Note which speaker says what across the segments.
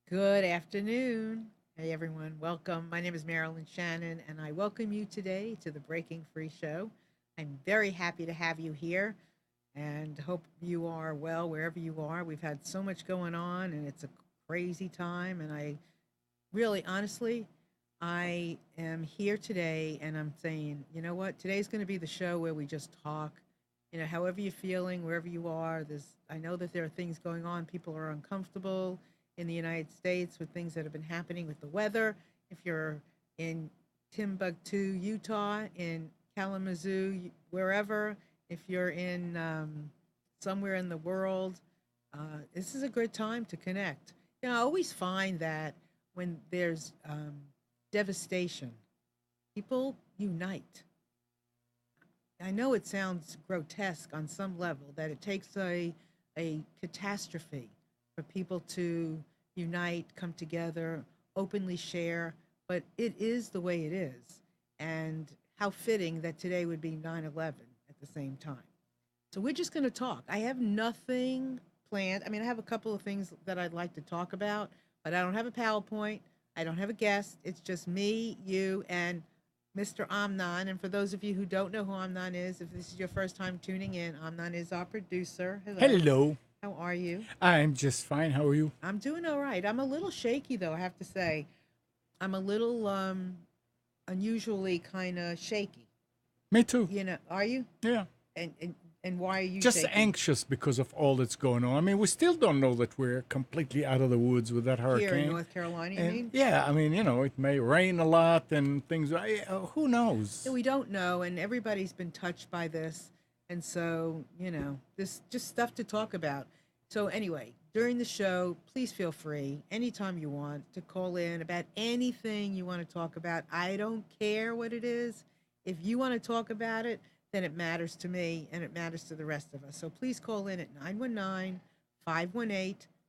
Speaker 1: Good afternoon. Hey, everyone. Welcome. My name is Marilyn Shannon, and I welcome you today to the Breaking Free Show. I'm very happy to have you here and hope you are well wherever you are. We've had so much going on, and it's a crazy time. And really, honestly, I am here today and I'm saying, you know what? Today's going to be the show where we just talk. However you're feeling, wherever you are, I know that there are things going on. People are uncomfortable in the United States with things that have been happening with the weather. If you're in Timbuktu, Utah, in Kalamazoo, wherever, if you're in somewhere in the world, this is a good time to connect. I always find that when there's devastation, people unite. I know it sounds grotesque on some level that it takes a catastrophe for people to unite, come together, openly share, but it is the way it is. And how fitting that today would be 9/11 at the same time. So we're just going to talk. I have nothing planned. I mean, I have a couple of things that I'd like to talk about, but I don't have a PowerPoint. I don't have a guest. It's just me, you, and Mr. Amnon. And for those of you who don't know who Amnon is, if this is your first time tuning in, Amnon is our producer. Hello.
Speaker 2: Hello.
Speaker 1: How are you?
Speaker 2: I'm just fine. How are you?
Speaker 1: I'm doing all right. I'm a little shaky though, I have to say. I'm a little unusually kind of shaky.
Speaker 2: Me too.
Speaker 1: Are you?
Speaker 2: Yeah.
Speaker 1: And why are you
Speaker 2: Just
Speaker 1: shaky?
Speaker 2: anxious because of all that's going on. I mean, we still don't know that we're completely out of the woods with that
Speaker 1: Here in
Speaker 2: hurricane.
Speaker 1: North Carolina, you
Speaker 2: And
Speaker 1: mean?
Speaker 2: yeah, I mean, it may rain a lot and things. Who
Speaker 1: Yeah,
Speaker 2: knows?
Speaker 1: we don't know, and everybody's been touched by this, and so this just stuff to talk about. So anyway, during the show, please feel free anytime you want to call in about anything you want to talk about. I don't care what it is. If you want to talk about it, then it matters to me and it matters to the rest of us. So please call in at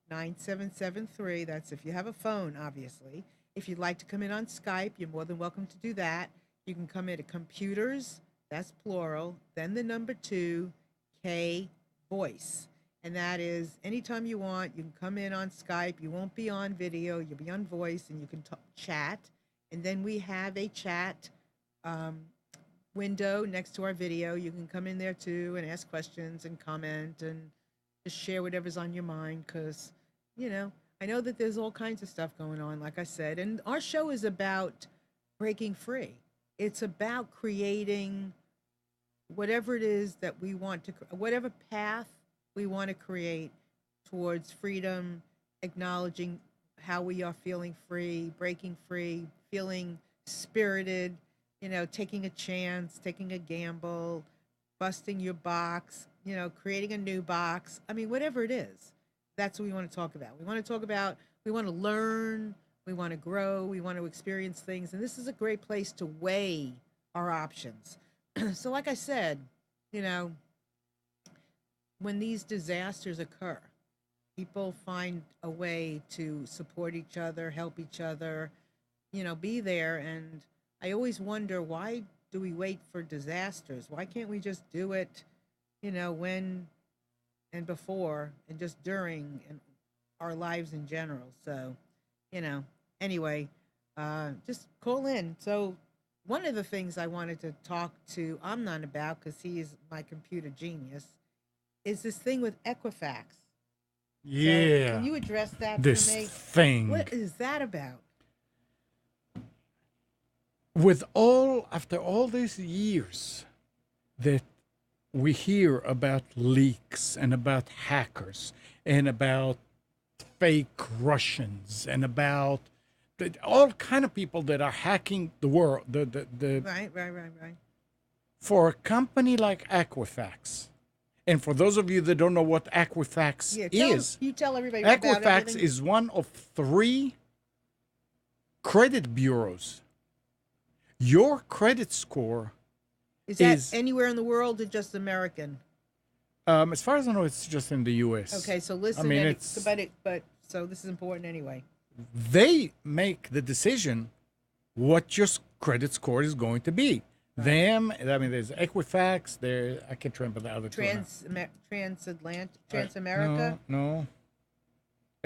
Speaker 1: 919-518-9773. That's if you have a phone, obviously. If you'd like to come in on Skype, you're more than welcome to do that. You can come into computers, that's plural, then the number two, K voice. And that is anytime you want, you can come in on Skype. You won't be on video, you'll be on voice, and you can chat. And then we have a chat um, window next to our video. You can come in there too and ask questions and comment and just share whatever's on your mind because, you know, I know that there's all kinds of stuff going on, like I said. And our show is about breaking free. It's about creating whatever it is that we want to, whatever path we want to create towards freedom, acknowledging how we are feeling free, breaking free, feeling spirited, taking a chance, taking a gamble, busting your box, creating a new box. I mean, whatever it is, that's what we want to talk about. We want to talk about, we want to learn, we want to grow, we want to experience things. And this is a great place to weigh our options. So, like I said, you know, when these disasters occur, people find a way to support each other, help each other, be there. And I always wonder, why do we wait for disasters? Why can't we just do it, when and before and just during and our lives in general? So, you know, anyway, just call in. So, one of the things I wanted to talk to Amnon about, because he is my computer genius, is this thing with Equifax. So, can
Speaker 2: Yeah.
Speaker 1: you address that for
Speaker 2: This
Speaker 1: me?
Speaker 2: thing.
Speaker 1: What is that about?
Speaker 2: After all these years that we hear about leaks and about hackers and about fake Russians and about all kind of people that are hacking the world. The
Speaker 1: Right, right, right, right.
Speaker 2: For a company like Equifax, and for those of you that don't know what Equifax
Speaker 1: Yeah,
Speaker 2: is,
Speaker 1: you tell everybody about
Speaker 2: Equifax
Speaker 1: everything.
Speaker 2: is one of three credit bureaus. Your credit score
Speaker 1: Is that
Speaker 2: is,
Speaker 1: anywhere in the world or just American?
Speaker 2: as far as I know, it's just in the U.S.
Speaker 1: Okay, so
Speaker 2: I
Speaker 1: listen,
Speaker 2: mean,
Speaker 1: so,
Speaker 2: it's
Speaker 1: but so this is important anyway.
Speaker 2: they make the decision what your credit score is going to be.
Speaker 1: Right.
Speaker 2: Them, I mean, there's Equifax. There, I can't remember the other two now.
Speaker 1: Transatlantic,
Speaker 2: No,
Speaker 1: Transamerica.
Speaker 2: no.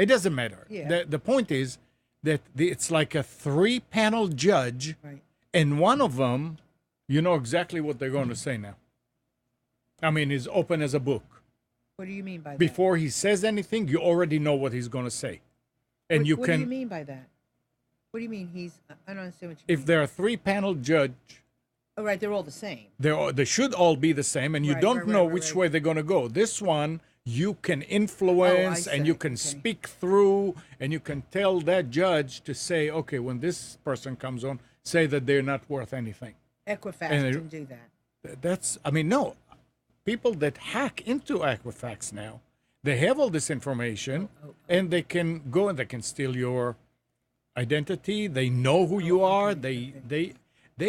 Speaker 2: It doesn't matter.
Speaker 1: Yeah.
Speaker 2: The point is that it's like a 3-panel judge,
Speaker 1: Right.
Speaker 2: and one of them, you know exactly what they're going to say now. I mean, is open as a book.
Speaker 1: What do you mean by that?
Speaker 2: Before he says anything, you already know what he's going to say. And
Speaker 1: What do you mean by that? What do you mean I don't understand what you mean.
Speaker 2: if they're a 3-panel judge,
Speaker 1: Oh, right, they're all the same.
Speaker 2: they should all be the same, and you
Speaker 1: Right,
Speaker 2: don't
Speaker 1: right,
Speaker 2: know
Speaker 1: right,
Speaker 2: which
Speaker 1: right.
Speaker 2: way they're going to go. This one, you can influence and you
Speaker 1: see.
Speaker 2: can
Speaker 1: Okay.
Speaker 2: speak through, and you can tell that judge to say, okay, when this person comes on, say that they're not worth anything.
Speaker 1: Equifax
Speaker 2: And
Speaker 1: can do that.
Speaker 2: That's, I mean, no. People that hack into Equifax now, they have all this information, and they can go and they can steal your identity. They know who you are. They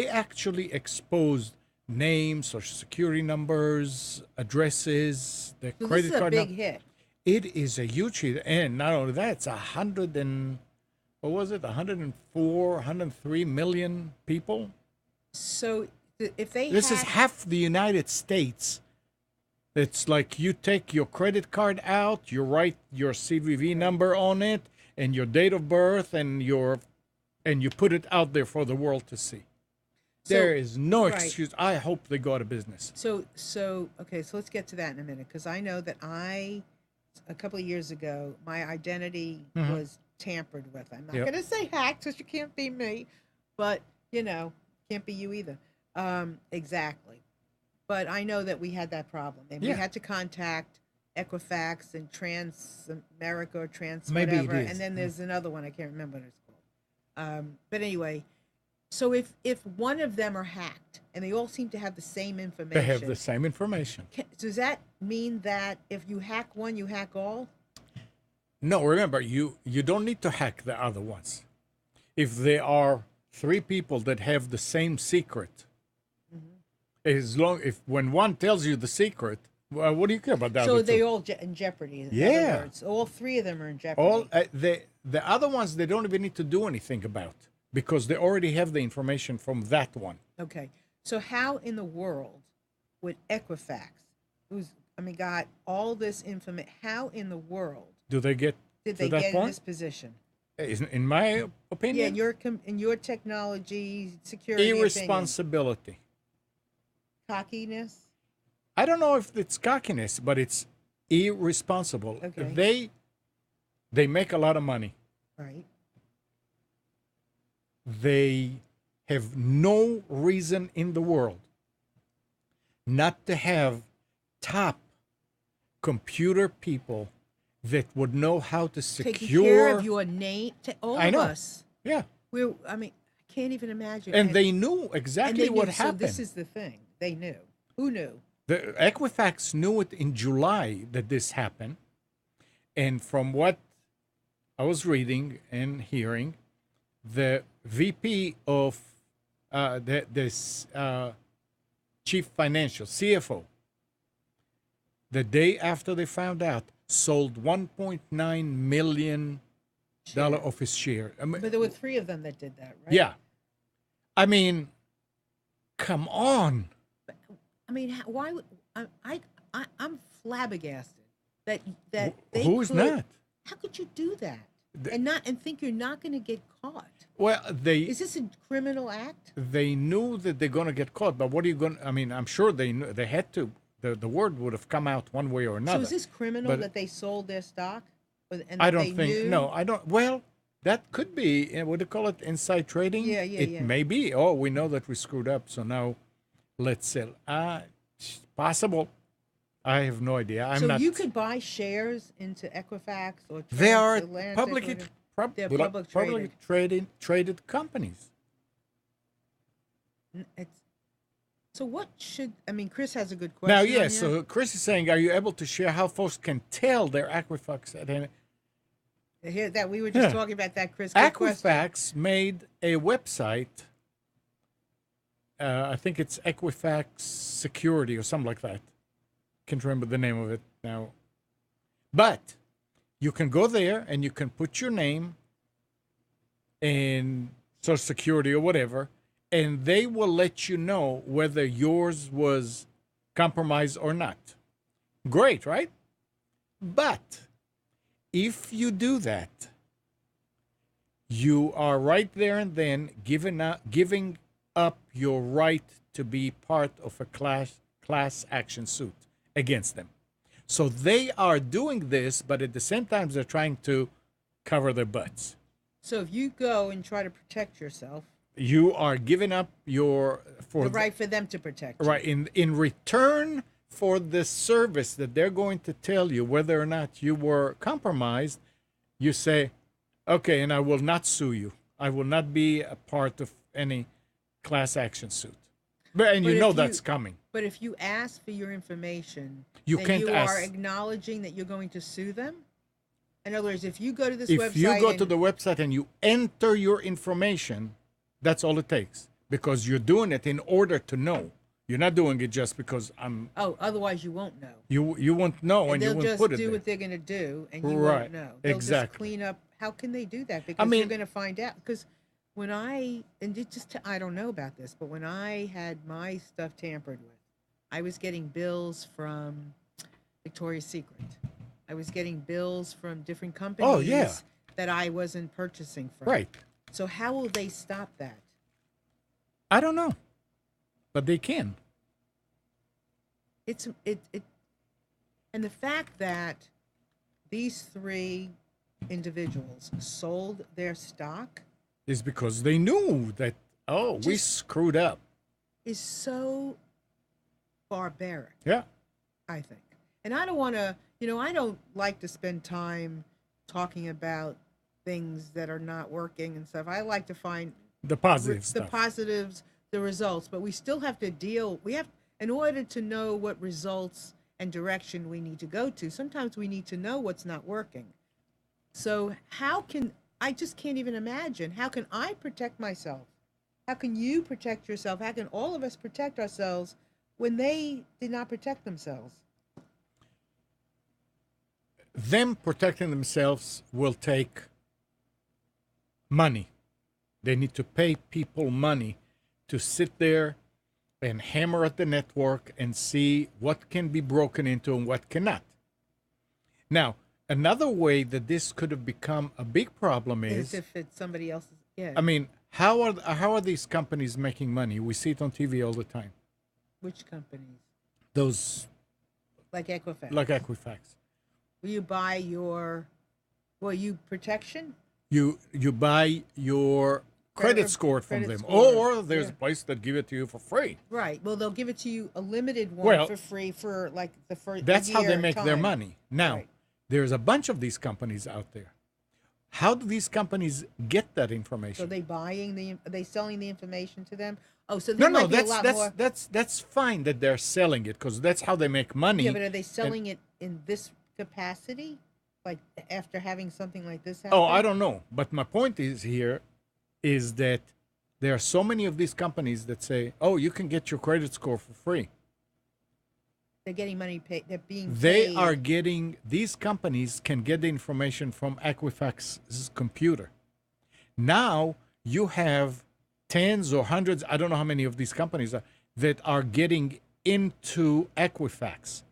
Speaker 2: actually exposed names, social security numbers, addresses, the
Speaker 1: So
Speaker 2: credit
Speaker 1: this is a
Speaker 2: card.
Speaker 1: big hit.
Speaker 2: It is a huge hit, and not only that, it's 104, 103 million people.
Speaker 1: So if they
Speaker 2: This is
Speaker 1: hack-
Speaker 2: half the United States. It's like you take your credit card out, you write your CVV number on it, and your date of birth, and you put it out there for the world to see. There is no
Speaker 1: right.
Speaker 2: excuse. I hope they go out of business.
Speaker 1: So okay, so let's get to that in a minute because I know that a couple of years ago, my identity was tampered with. I'm not
Speaker 2: Yep.
Speaker 1: going to say hacked because you can't be me, but can't be you either. Exactly. But I know that we had that problem, and we
Speaker 2: Yeah.
Speaker 1: had to contact Equifax and Trans America or Trans
Speaker 2: Maybe it
Speaker 1: whatever,
Speaker 2: is.
Speaker 1: and then there's another one I can't remember what it's called. But anyway, so if one of them are hacked and they all seem to have the same information,
Speaker 2: They have the same information.
Speaker 1: does that mean that if you hack one, you hack all?
Speaker 2: No, remember, you don't need to hack the other ones. If there are 3 people that have the same secret, when one tells you the secret, well, what do you care about that?
Speaker 1: So they all in jeopardy. In
Speaker 2: Yeah.
Speaker 1: other words. All 3 of them are in jeopardy.
Speaker 2: The other ones they don't even need to do anything about because they already have the information from that one.
Speaker 1: Okay. So how in the world would Equifax, got all this information, how in the world
Speaker 2: Do they get
Speaker 1: did
Speaker 2: to
Speaker 1: they
Speaker 2: that
Speaker 1: get in
Speaker 2: point?
Speaker 1: this position?
Speaker 2: In my opinion,
Speaker 1: Yeah, in your technology security opinion.
Speaker 2: irresponsibility.
Speaker 1: Cockiness.
Speaker 2: I don't know if it's cockiness, but it's irresponsible.
Speaker 1: Okay.
Speaker 2: They make a lot of money.
Speaker 1: Right.
Speaker 2: They have no reason in the world not to have top computer people that would know how to secure.
Speaker 1: Taking care of your name. All
Speaker 2: I
Speaker 1: of
Speaker 2: know.
Speaker 1: us.
Speaker 2: Yeah,
Speaker 1: I can't even imagine.
Speaker 2: and they knew
Speaker 1: and
Speaker 2: exactly
Speaker 1: they
Speaker 2: what
Speaker 1: knew,
Speaker 2: happened.
Speaker 1: So this is the thing. They knew. Who knew?
Speaker 2: The Equifax knew it in July that this happened, and from what I was reading and hearing, the VP of this chief financial CFO, the day after they found out, sold $1.9 million of his share. I mean,
Speaker 1: But there were 3 of them that did that, right?
Speaker 2: yeah, I mean, come on.
Speaker 1: Why would I'm flabbergasted that they
Speaker 2: Who's
Speaker 1: could,
Speaker 2: not?
Speaker 1: How could you do that and think you're not going to get caught?
Speaker 2: Well,
Speaker 1: Is this a criminal act?
Speaker 2: they knew that they're going to get caught, but what are you going to, I mean, I'm sure they knew, they had to, the word would have come out one way or another.
Speaker 1: So is this criminal
Speaker 2: But-
Speaker 1: that they sold their stock? And
Speaker 2: I
Speaker 1: that
Speaker 2: don't
Speaker 1: they
Speaker 2: think,
Speaker 1: knew?
Speaker 2: no, I don't, well, that could be, what do you call it, inside trading?
Speaker 1: Yeah, yeah,
Speaker 2: It
Speaker 1: yeah.
Speaker 2: may be, oh, we know that we screwed up, so now let's sell. It's possible. I have no idea. I'm
Speaker 1: So
Speaker 2: not.
Speaker 1: you could buy shares into Equifax or
Speaker 2: They are
Speaker 1: Transatlantic
Speaker 2: public,
Speaker 1: or whatever.
Speaker 2: pub-
Speaker 1: They're
Speaker 2: blo-
Speaker 1: public
Speaker 2: traded companies.
Speaker 1: So what Chris has a good question.
Speaker 2: Now,
Speaker 1: on
Speaker 2: yes,
Speaker 1: here.
Speaker 2: so Chris is saying, are you able to share how folks can tell their Equifax at any?
Speaker 1: Here, that we were just
Speaker 2: Yeah.
Speaker 1: talking about that, Chris. Good question.
Speaker 2: Equifax made a website. I think it's Equifax Security or something like that. Can't remember the name of it now. But you can go there and you can put your name and Social Security or whatever, and they will let you know whether yours was compromised or not. Great, right? But If you do that, you are right there and then giving up your right to be part of a class action suit against them. So they are doing this, but at the same time, they're trying to cover their butts.
Speaker 1: So if you go and try to protect yourself,
Speaker 2: You are giving up your
Speaker 1: the right for them to protect you.
Speaker 2: right in return for the service that they're going to tell you whether or not you were compromised. You say, okay, and I will not sue you. I will not be a part of any class action suit. And you
Speaker 1: But
Speaker 2: know
Speaker 1: if
Speaker 2: that's coming.
Speaker 1: But if you ask for your information,
Speaker 2: You
Speaker 1: then
Speaker 2: can't
Speaker 1: you
Speaker 2: ask.
Speaker 1: are acknowledging that you're going to sue them. In other words, if you go to this
Speaker 2: If
Speaker 1: website,
Speaker 2: you go to the website and you enter your information, that's all it takes, because you're doing it in order to know. You're not doing it just because I'm.
Speaker 1: oh, otherwise you won't know.
Speaker 2: You won't know, and you
Speaker 1: They'll
Speaker 2: won't
Speaker 1: just
Speaker 2: put it
Speaker 1: do
Speaker 2: there.
Speaker 1: what they're going to do, and you
Speaker 2: Right,
Speaker 1: won't know. They'll
Speaker 2: exactly.
Speaker 1: just clean up. How can they do that? Because
Speaker 2: mean-
Speaker 1: you're going to find out. Because when I I don't know about this, but when I had my stuff tampered with, I was getting bills from Victoria's Secret. I was getting bills from different companies
Speaker 2: Oh, yeah.
Speaker 1: that I wasn't purchasing from.
Speaker 2: Right.
Speaker 1: So how will they stop that?
Speaker 2: I don't know, but they can.
Speaker 1: It's and the fact that these three individuals sold their stock
Speaker 2: Is because they knew that, we
Speaker 1: Just-
Speaker 2: screwed up.
Speaker 1: is so barbaric,
Speaker 2: Yeah.
Speaker 1: I think. And I don't want to, I don't like to spend time talking about things that are not working and stuff. I like to find
Speaker 2: The positive
Speaker 1: the
Speaker 2: stuff.
Speaker 1: positives, the results, but we still have to in order to know what results and direction we need to go to, sometimes we need to know what's not working. So I just can't even imagine, how can I protect myself? How can you protect yourself? How can all of us protect ourselves when they did not protect themselves?
Speaker 2: Them protecting themselves will take money. They need to pay people money to sit there and hammer at the network and see what can be broken into and what cannot. Now, another way that this could have become a big problem
Speaker 1: As
Speaker 2: is,
Speaker 1: if it's somebody else's. Yeah.
Speaker 2: I mean, how are these companies making money? We see it on TV all the time.
Speaker 1: Which companies?
Speaker 2: Those
Speaker 1: Like Equifax.
Speaker 2: like Equifax.
Speaker 1: Will you buy protection?
Speaker 2: You buy your credit score from
Speaker 1: credit
Speaker 2: them,
Speaker 1: score,
Speaker 2: or there's
Speaker 1: yeah.
Speaker 2: a place that give it to you for free.
Speaker 1: Right. Well, they'll give it to you a limited one
Speaker 2: Well,
Speaker 1: for free for like the first.
Speaker 2: That's how they
Speaker 1: year
Speaker 2: make their
Speaker 1: time.
Speaker 2: money. Now,
Speaker 1: Right.
Speaker 2: there's a bunch of these companies out there. How do these companies get that
Speaker 1: So
Speaker 2: information?
Speaker 1: are they selling the information to them? Oh, so
Speaker 2: No,
Speaker 1: there
Speaker 2: no,
Speaker 1: might be a lot more.
Speaker 2: that's fine that they're selling it, because that's how they make money.
Speaker 1: Yeah, but are they selling it in this capacity? Like after having something like this happen?
Speaker 2: Oh, I don't know. But my point is that there are so many of these companies that say, "Oh, you can get your credit score for free."
Speaker 1: They're getting money paid. They're being
Speaker 2: They
Speaker 1: paid.
Speaker 2: are getting, these companies can get the information from Equifax's computer. Now you have tens or hundreds, I don't know how many of these companies are, that are getting into Equifax.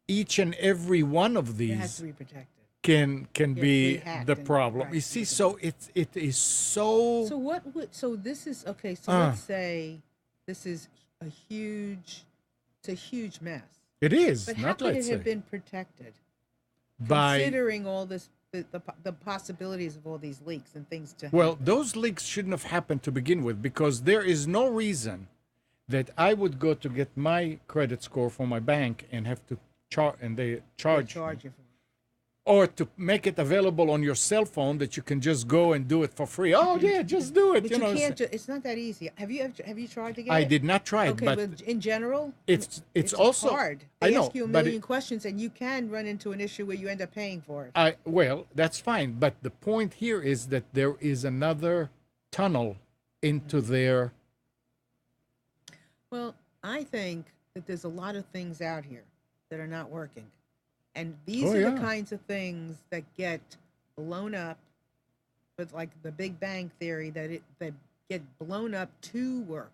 Speaker 2: Each and every one of
Speaker 1: It has
Speaker 2: these
Speaker 1: to be protected.
Speaker 2: can
Speaker 1: be
Speaker 2: be
Speaker 1: hacked
Speaker 2: the
Speaker 1: and-
Speaker 2: problem.
Speaker 1: right,
Speaker 2: You see,
Speaker 1: you can-
Speaker 2: so it is so,
Speaker 1: So what would so this is okay, so
Speaker 2: Uh.
Speaker 1: let's say this is it's a huge mess.
Speaker 2: it is,
Speaker 1: But how
Speaker 2: not
Speaker 1: could
Speaker 2: let's
Speaker 1: it have
Speaker 2: say,
Speaker 1: been protected?
Speaker 2: by,
Speaker 1: Considering all this the possibilities of all these leaks and things to
Speaker 2: well,
Speaker 1: happen.
Speaker 2: those leaks shouldn't have happened to begin with, because there is no reason that I would go to get my credit score from my bank and have to charge
Speaker 1: They
Speaker 2: charge
Speaker 1: charge you for it.
Speaker 2: or to make it available on your cell phone that you can just go and do it for free. Oh yeah, just do it.
Speaker 1: But
Speaker 2: you know,
Speaker 1: can't it's not that easy. Have you tried to get
Speaker 2: I
Speaker 1: it?
Speaker 2: did not try it,
Speaker 1: Okay,
Speaker 2: but
Speaker 1: but in general,
Speaker 2: it's also
Speaker 1: hard.
Speaker 2: I
Speaker 1: They
Speaker 2: know,
Speaker 1: ask you a
Speaker 2: but
Speaker 1: million questions, and you can run into an issue where you end up paying for it.
Speaker 2: well, that's fine. But the point here is that there is another tunnel into their.
Speaker 1: Well, I think that there's a lot of things out here that are not working. And these
Speaker 2: Oh,
Speaker 1: are the
Speaker 2: yeah.
Speaker 1: kinds of things that get blown up with like the Big Bang theory that get blown up to work.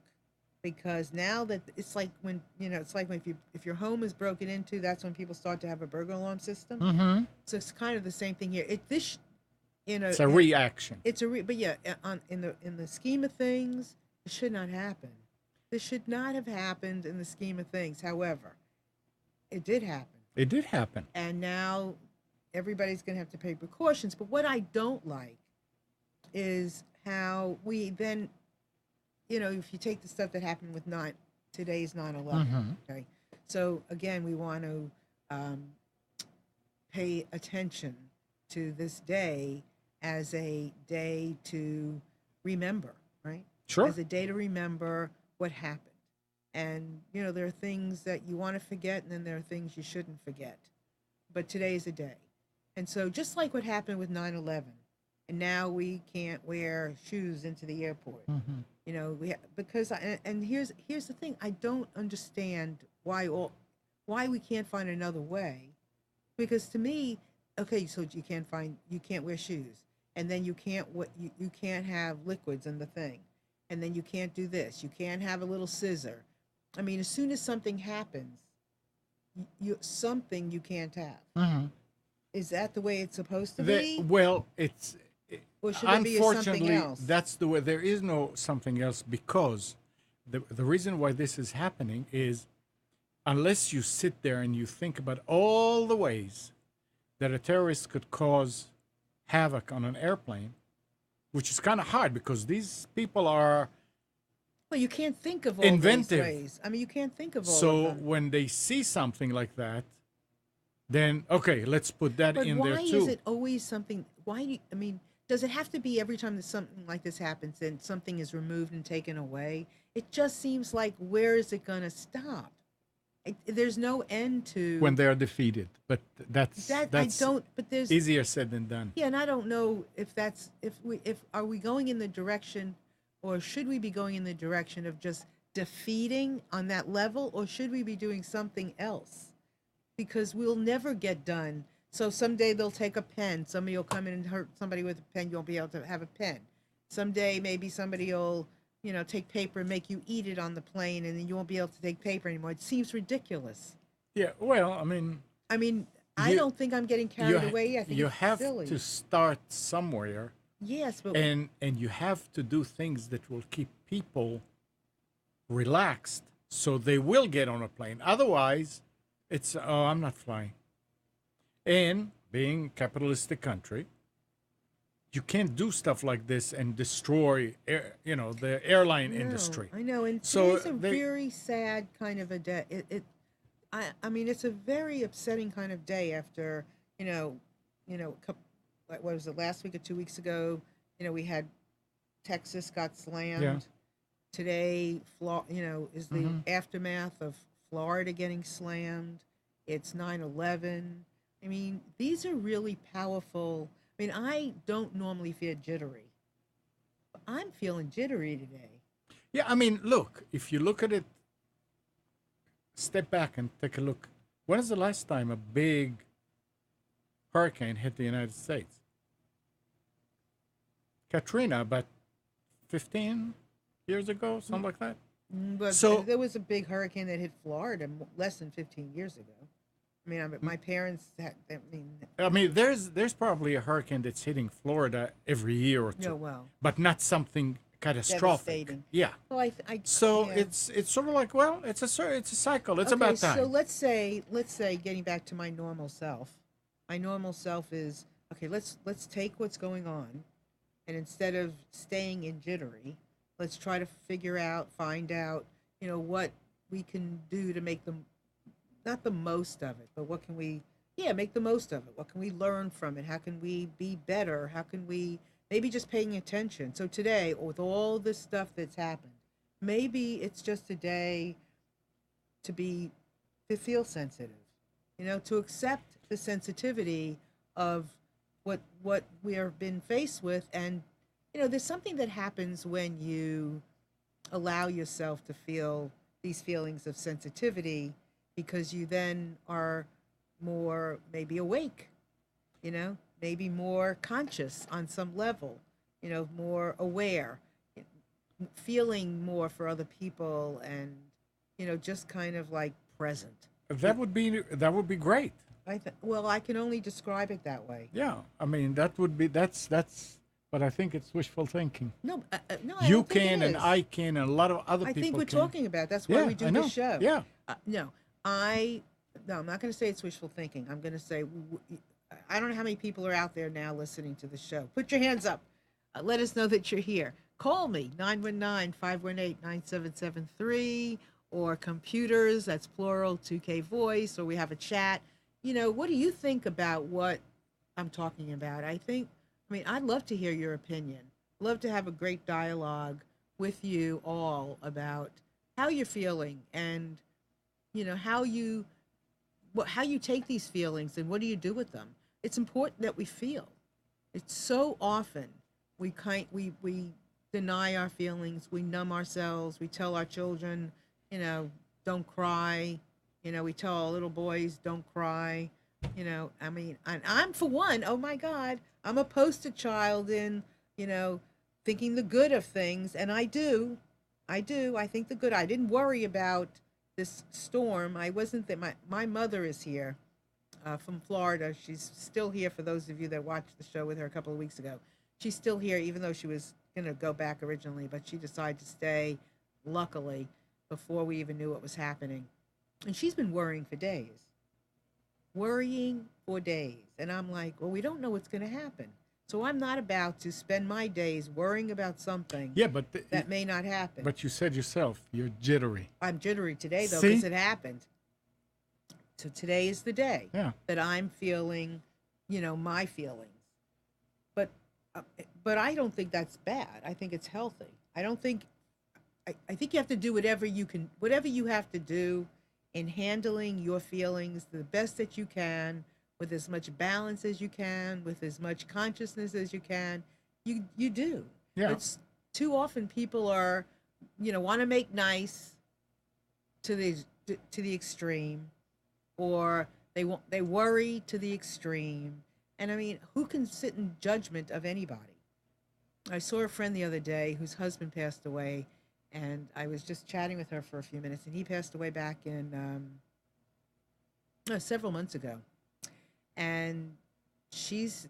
Speaker 1: because now that it's like when it's like when if your home is broken into, that's when people start to have a burglar alarm system.
Speaker 2: Mm-hmm.
Speaker 1: So it's kind of the same thing here. It this
Speaker 2: It's a reaction.
Speaker 1: it's but yeah, in the scheme of things, it should not happen. This should not have happened in the scheme of things. However, it did happen,
Speaker 2: It did happen.
Speaker 1: and now everybody's going to have to pay precautions. But what I don't like is how we then, if you take the stuff that happened with today's 9/11,
Speaker 2: Mm-hmm.
Speaker 1: okay. So again, we want to um, pay attention to this day as a day to remember, right?
Speaker 2: Sure.
Speaker 1: As a day to remember what happened. And, there are things that you want to forget, and then there are things you shouldn't forget. But today is a day. And so, just like what happened with 9/11, and now we can't wear shoes into the airport.
Speaker 2: Mm-hmm.
Speaker 1: Because and here's the thing, I don't understand why we can't find another way. Because to me, okay, so you can't wear shoes, and then you can't have liquids in the thing, and then you can't do this, you can't have a little scissor. I mean, as soon as something happens, something you can't have.
Speaker 2: Mm-hmm.
Speaker 1: Is that the way it's supposed to
Speaker 2: The,
Speaker 1: be,
Speaker 2: well, it's
Speaker 1: or should it be something
Speaker 2: unfortunately
Speaker 1: else?
Speaker 2: that's the way. There is no something else because the reason why this is happening is unless you sit there and you think about all the ways that a terrorist could cause havoc on an airplane, which is kind of hard because these people are
Speaker 1: Well, you can't think of all
Speaker 2: inventive.
Speaker 1: those ways. I mean, you can't think of all
Speaker 2: So
Speaker 1: of them.
Speaker 2: when they see something like that, then okay, let's put that
Speaker 1: But
Speaker 2: in
Speaker 1: why
Speaker 2: there
Speaker 1: is
Speaker 2: too.
Speaker 1: it always something? I mean, does it have to be every time that something like this happens and something is removed and taken away? It just seems like, where is it going to stop? There's no end to
Speaker 2: When they are defeated, but that's
Speaker 1: that.
Speaker 2: that's
Speaker 1: I don't. But there's
Speaker 2: easier said than done.
Speaker 1: yeah, and I don't know if are we going in the direction, or should we be going in the direction of just defeating on that level, or should we be doing something else? Because we'll never get done. So someday they'll take a pen. Somebody will come in and hurt somebody with a pen. You won't be able to have a pen. Someday maybe somebody will, take paper and make you eat it on the plane, and then you won't be able to take paper anymore. It seems ridiculous.
Speaker 2: Yeah, well, I mean,
Speaker 1: I mean, I
Speaker 2: You-
Speaker 1: don't think I'm getting carried away. I think
Speaker 2: you
Speaker 1: it's
Speaker 2: have
Speaker 1: silly.
Speaker 2: to start somewhere,
Speaker 1: Yes, but
Speaker 2: and you have to do things that will keep people relaxed, so they will get on a plane. Otherwise, it's I'm not flying. And being a capitalistic country, you can't do stuff like this and destroy, the airline industry.
Speaker 1: I know, and
Speaker 2: So
Speaker 1: today's a very sad kind of a day. I mean, it's a very upsetting kind of day after what was it, last week or 2 weeks ago? We had Texas got slammed.
Speaker 2: Yeah.
Speaker 1: Today, is the
Speaker 2: Mm-hmm.
Speaker 1: aftermath of Florida getting slammed. It's 9/11. I mean, these are really powerful. I mean, I don't normally feel jittery. But I'm feeling jittery today.
Speaker 2: Yeah, I mean, look, if you look at it, step back and take a look. When is the last time a big hurricane hit the United States? Katrina, about 15 years ago, something like that.
Speaker 1: But
Speaker 2: So-
Speaker 1: there was a big hurricane that hit Florida less than 15 years ago. I mean, my parents had.
Speaker 2: I mean, there's probably a hurricane that's hitting Florida every year or two,
Speaker 1: No, well,
Speaker 2: but not something catastrophic.
Speaker 1: devastating.
Speaker 2: Yeah.
Speaker 1: Well,
Speaker 2: So
Speaker 1: yeah.
Speaker 2: it's sort of like, well, it's a cycle. It's
Speaker 1: Okay,
Speaker 2: about time.
Speaker 1: so let's say getting back to my normal self. My normal self is okay. Let's take what's going on, and instead of staying in jittery, let's try to find out, what we can do to make them not the most of it, but what can we, make the most of it? What can we learn from it? How can we be better? How can we maybe just paying attention? So today, with all this stuff that's happened, maybe it's just a day to feel sensitive, to accept the sensitivity of what we have been faced with. And there's something that happens when you allow yourself to feel these feelings of sensitivity, because you then are more maybe awake, maybe more conscious on some level, more aware, feeling more for other people, and just kind of like present. It,
Speaker 2: That would be great.
Speaker 1: well, I can only describe it that way.
Speaker 2: Yeah, I mean that would be that's. But I think it's wishful thinking.
Speaker 1: No, no, I
Speaker 2: You
Speaker 1: don't think it
Speaker 2: can, and
Speaker 1: is.
Speaker 2: I can, and a lot of other
Speaker 1: I think
Speaker 2: people
Speaker 1: we're
Speaker 2: can.
Speaker 1: talking about that's why
Speaker 2: Yeah,
Speaker 1: we do
Speaker 2: I
Speaker 1: this
Speaker 2: know.
Speaker 1: show.
Speaker 2: Yeah,
Speaker 1: No, no, I'm not going to say it's wishful thinking. I'm going to say I don't know how many people are out there now listening to the show. Put your hands up. Let us know that you're here. Call me 919-518-9773, or computers, that's plural, 2K voice, or we have a chat. What do you think about what I'm talking about? I'd love to hear your opinion. Love to have a great dialogue with you all about how you're feeling, and how you take these feelings, and what do you do with them. It's important that we feel. It's so often we deny our feelings, we numb ourselves, we tell our children, you know don't cry. We tell our little boys, don't cry. And I'm, for one, oh my God, I'm a poster child in thinking the good of things, and I think the good. I didn't worry about this storm. I wasn't that my mother is here, from Florida. She's still here, for those of you that watched the show with her a couple of weeks ago. She's still here, even though she was going to go back originally, but she decided to stay, luckily, before we even knew what was happening. And she's been worrying for days. Worrying for days. And I'm like, well, we don't know what's going to happen. So I'm not about to spend my days worrying about something
Speaker 2: yeah, but
Speaker 1: that may not happen.
Speaker 2: but you said yourself you're jittery.
Speaker 1: I'm jittery today, though,
Speaker 2: See?
Speaker 1: because it happened. So today is the day
Speaker 2: Yeah,
Speaker 1: that I'm feeling, my feelings. But but I don't think that's bad. I think it's healthy. I don't think I think you have to do whatever you have to do in handling your feelings the best that you can, with as much balance as you can, with as much consciousness as you can. You do.
Speaker 2: yeah.
Speaker 1: It's too often people are, want to make nice to the extreme, or they worry to the extreme. And who can sit in judgment of anybody? I saw a friend the other day whose husband passed away, and I was just chatting with her for a few minutes, and he passed away back in several months ago. And she's,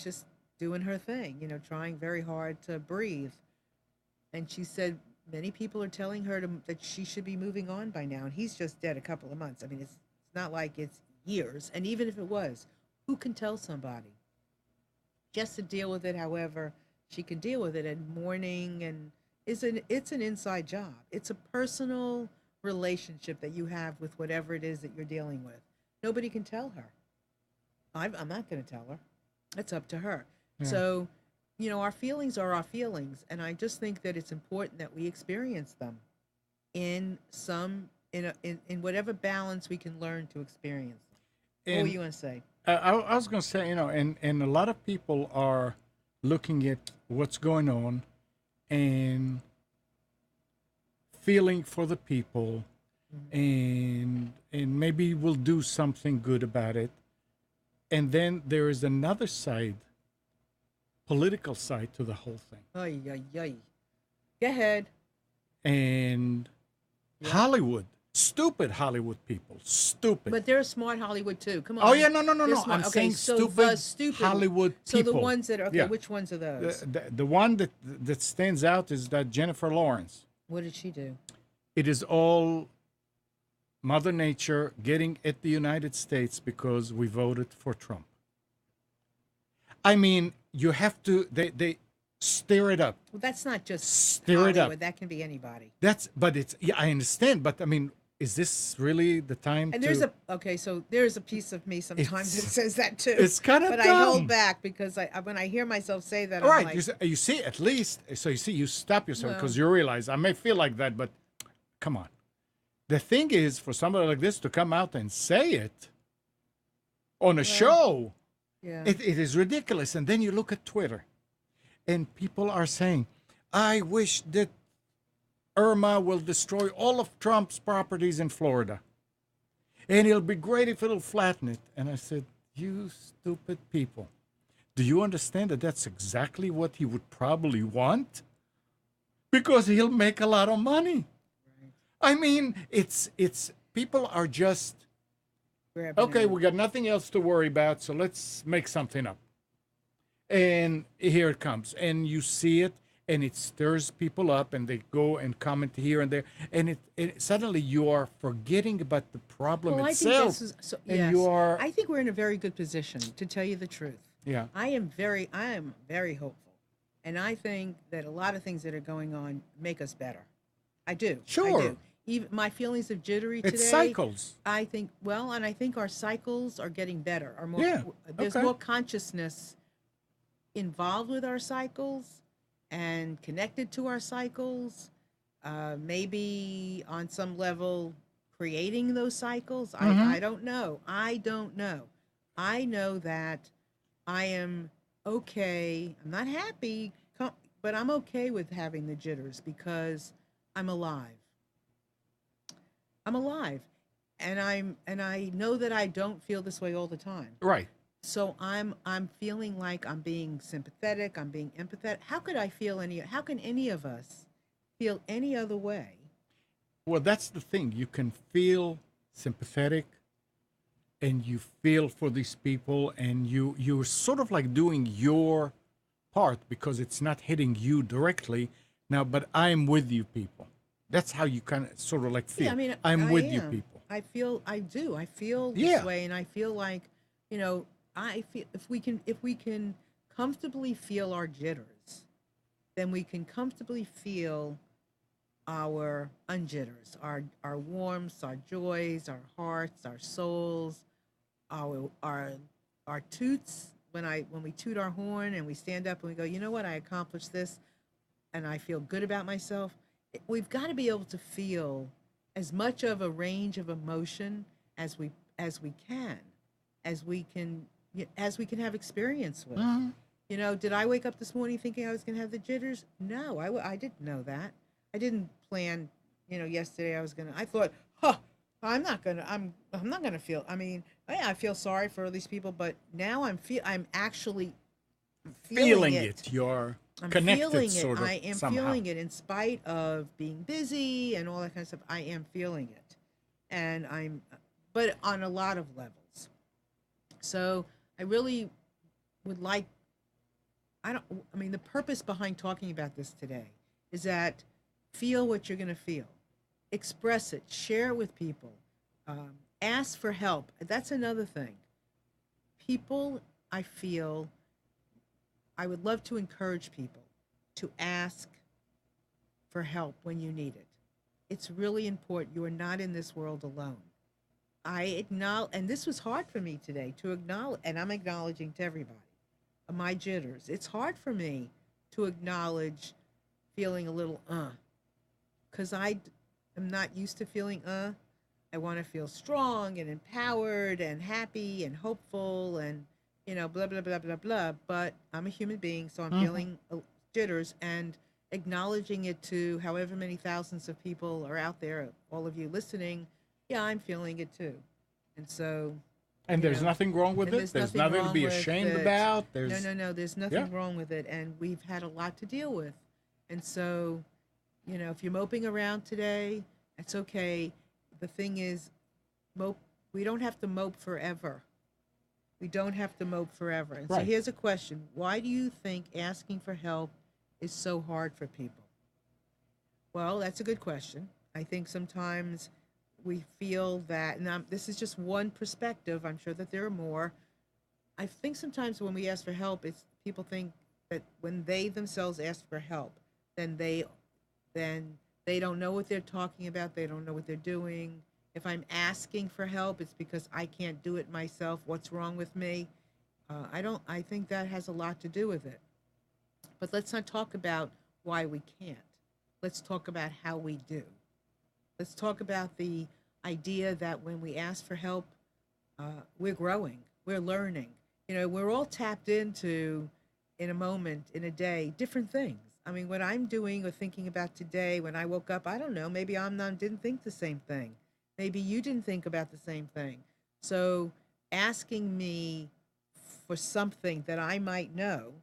Speaker 1: just doing her thing, trying very hard to breathe. And she said many people are telling her that she should be moving on by now, and he's just dead a couple of months. It's not like it's years, and even if it was, who can tell somebody? Just to deal with it however she can deal with it, and mourning, and it's an inside job. It's a personal relationship that you have with whatever it is that you're dealing with. Nobody can tell her. I'm not going to tell her. It's up to her.
Speaker 2: Yeah.
Speaker 1: So, our feelings are our feelings, and I just think that it's important that we experience them in in whatever balance we can learn to experience them. What were
Speaker 2: And
Speaker 1: you going to say?
Speaker 2: I was going to say, and a lot of people are looking at what's going on and feeling for the people, and maybe we'll do something good about it. And then there is another side, political side to the whole thing.
Speaker 1: Ay, ay, ay. Go ahead.
Speaker 2: And
Speaker 1: Yeah.
Speaker 2: Hollywood, stupid Hollywood people, stupid.
Speaker 1: But they're smart Hollywood too. Come on.
Speaker 2: Oh yeah, no,
Speaker 1: They're
Speaker 2: no.
Speaker 1: smart.
Speaker 2: I'm
Speaker 1: Okay,
Speaker 2: saying
Speaker 1: so
Speaker 2: stupid,
Speaker 1: the stupid
Speaker 2: Hollywood
Speaker 1: So
Speaker 2: people.
Speaker 1: the ones that are okay.
Speaker 2: Yeah.
Speaker 1: Which ones are those?
Speaker 2: The one that stands out is that Jennifer Lawrence.
Speaker 1: What did she do?
Speaker 2: It is all Mother Nature getting at the United States because we voted for Trump. You have to they stir it up.
Speaker 1: Well, that's not just
Speaker 2: Stir it up.
Speaker 1: Hollywood. That can be anybody.
Speaker 2: But it's, yeah, I understand, but is this really the time
Speaker 1: And
Speaker 2: to
Speaker 1: so there's a piece of me sometimes that
Speaker 2: It's-
Speaker 1: says that too.
Speaker 2: it's kinda
Speaker 1: But I
Speaker 2: dumb.
Speaker 1: hold back because when I hear myself say that,
Speaker 2: All
Speaker 1: I'm
Speaker 2: right,
Speaker 1: like,
Speaker 2: you see, at least, so you see, you stop yourself
Speaker 1: Well-
Speaker 2: because you realize I may feel like that, but come on. The thing is, for somebody like this to come out and say it on a show,
Speaker 1: yeah.
Speaker 2: it is ridiculous. And then you look at Twitter, and people are saying, I wish that Irma will destroy all of Trump's properties in Florida. And it'll be great if it'll flatten it. And I said, you stupid people. Do you understand that that's exactly what he would probably want? because he'll make a lot of money.
Speaker 1: Right.
Speaker 2: I mean, it's people are just
Speaker 1: Grabbing
Speaker 2: okay.
Speaker 1: at it.
Speaker 2: We got nothing else to worry about, so let's make something up. And here it comes, and you see it, and it stirs people up, and they go and comment here and there, and it suddenly you are forgetting about the problem
Speaker 1: Well, I think this
Speaker 2: itself,
Speaker 1: is so.
Speaker 2: and you
Speaker 1: Yes,
Speaker 2: are
Speaker 1: I think we're in a very good position to tell you the truth.
Speaker 2: yeah,
Speaker 1: I am very hopeful, and I think that a lot of things that are going on make us better. I do. I
Speaker 2: sure,
Speaker 1: do. Even my feelings of jittery
Speaker 2: it's
Speaker 1: today,
Speaker 2: cycles.
Speaker 1: I think well, and I think our cycles are getting better. Are more
Speaker 2: Yeah,
Speaker 1: there's
Speaker 2: okay.
Speaker 1: more consciousness involved with our cycles and connected to our cycles. Maybe on some level creating those cycles.
Speaker 2: Mm-hmm.
Speaker 1: I don't know. I don't know. I know that I am okay. I'm not happy, but I'm okay with having the jitters because I'm alive. I'm alive. And I know that I don't feel this way all the time.
Speaker 2: Right.
Speaker 1: So I'm feeling like I'm being sympathetic, I'm being empathetic. How can any of us feel any other way?
Speaker 2: Well, that's the thing. You can feel sympathetic, and you feel for these people, and you're sort of like doing your part because it's not hitting you directly now, but I'm with you people. That's how you kind of sort of like
Speaker 1: Yeah,
Speaker 2: feel.
Speaker 1: I mean,
Speaker 2: I'm
Speaker 1: I
Speaker 2: with you
Speaker 1: am.
Speaker 2: people.
Speaker 1: I do. I feel this
Speaker 2: Yeah.
Speaker 1: way, and I feel like, you know, I feel if we can comfortably feel our jitters, then we can comfortably feel our unjitters, our warmths, our joys, our hearts, our souls, our our toots. When we toot our horn and we stand up and we go, you know what, I accomplished this, and I feel good about myself. We've got to be able to feel as much of a range of emotion as we can, as we can as we can have experience with.
Speaker 2: Mhm.
Speaker 1: You know, did I wake up this morning thinking I was going to have the jitters? No, I didn't know that. I didn't plan. You know, yesterday I was gonna. I thought, huh, I'm not gonna feel. I mean, yeah, I feel sorry for all these people, but now I'm actually feeling
Speaker 2: Feeling
Speaker 1: it.
Speaker 2: it. You're
Speaker 1: I'm
Speaker 2: connected
Speaker 1: feeling it.
Speaker 2: sort of
Speaker 1: I am
Speaker 2: somehow.
Speaker 1: feeling it in spite of being busy and all that kind of stuff. I am feeling it. And but on a lot of levels. So I really would like, I mean, the purpose behind talking about this today is that feel what you're going to feel, express it, share it with people, ask for help. That's another thing. People, I feel, I would love to encourage people to ask for help when you need it. It's really important. You are not in this world alone. I acknowledge, and this was hard for me today to acknowledge, and I'm acknowledging to everybody my jitters. It's hard for me to acknowledge feeling a little because am not used to feeling I want to feel strong and empowered and happy and hopeful and blah blah blah blah blah. But I'm a human being, so I'm
Speaker 2: Hmm.
Speaker 1: feeling jitters and acknowledging it to however many thousands of people are out there, all of you listening. Yeah, I'm feeling it too, and so
Speaker 2: And
Speaker 1: you
Speaker 2: there's
Speaker 1: know,
Speaker 2: nothing wrong with
Speaker 1: and
Speaker 2: it.
Speaker 1: there's
Speaker 2: There's
Speaker 1: nothing
Speaker 2: nothing to
Speaker 1: wrong
Speaker 2: be
Speaker 1: with
Speaker 2: ashamed
Speaker 1: it.
Speaker 2: about.
Speaker 1: No,
Speaker 2: There's
Speaker 1: no, no, there's
Speaker 2: yeah.
Speaker 1: nothing wrong with it, and we've had a lot to deal with, and so if you're moping around today, that's okay. The thing is, mope. We don't have to mope forever. We don't have to mope forever. And so
Speaker 2: Right.
Speaker 1: here's a question: why do you think asking for help is so hard for people? Well, that's a good question. I think sometimes we feel that, and this is just one perspective. I'm sure that there are more. I think sometimes when we ask for help, it's people think that when they themselves ask for help, then then they don't know what they're talking about. They don't know what they're doing. If I'm asking for help, it's because I can't do it myself. What's wrong with me? I don't. I think that has a lot to do with it. But let's not talk about why we can't. Let's talk about how we do. Let's talk about the idea that when we ask for help, we're growing, we're learning. We're all tapped into, in a moment, in a day, different things. I mean, what I'm doing or thinking about today, when I woke up, I don't know. Maybe I'm not didn't think the same thing. Maybe you didn't think about the same thing. So, asking me for something that I might know,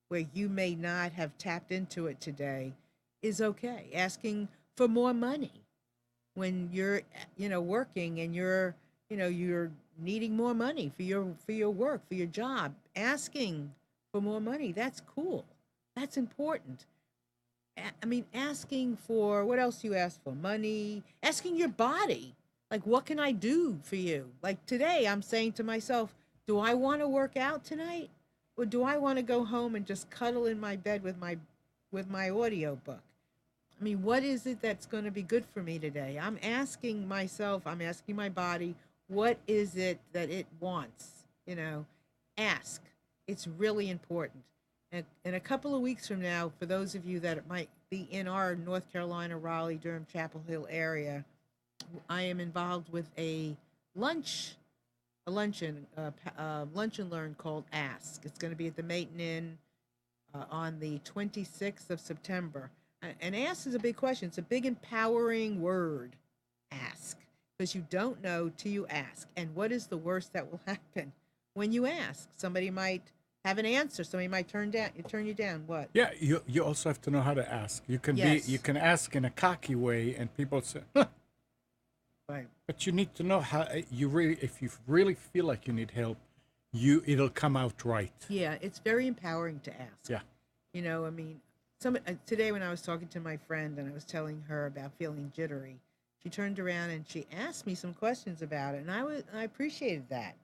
Speaker 1: where you may not have tapped into it today, is okay. Asking for more money when you're, working and you're needing more money for your work, for your job. Asking for more money, that's cool. That's important. I mean, asking for what else you ask for? Money, asking your body, like, what can I do for you? Like today, I'm saying to myself, do I want to work out tonight? Or do I want to go home and just cuddle in my bed with my audio book? I mean, what is it that's going to be good for me today? I'm asking myself, I'm asking my body, what is it that it wants? Ask. It's really important. And in a couple of weeks from now, for those of you that might be in our North Carolina, Raleigh, Durham, Chapel Hill area, I am involved with lunch and learn called Ask. It's going to be at the Maiden Inn on the 26th of September. And ask is a big question. It's a big empowering word. Ask. Because you don't know till you ask. And what is the worst that will happen when you ask? Somebody might have an answer. Somebody might turn you down. What?
Speaker 2: Yeah, you also have to know how to ask. You
Speaker 1: Yes.
Speaker 2: can ask in a cocky way, and people say, huh.
Speaker 1: Right.
Speaker 2: But you need to know how if you really feel like you need help, it'll come out right.
Speaker 1: Yeah, it's very empowering to ask.
Speaker 2: Yeah.
Speaker 1: I mean, today when I was talking to my friend and I was telling her about feeling jittery, she turned around and she asked me some questions about it, and I appreciated that.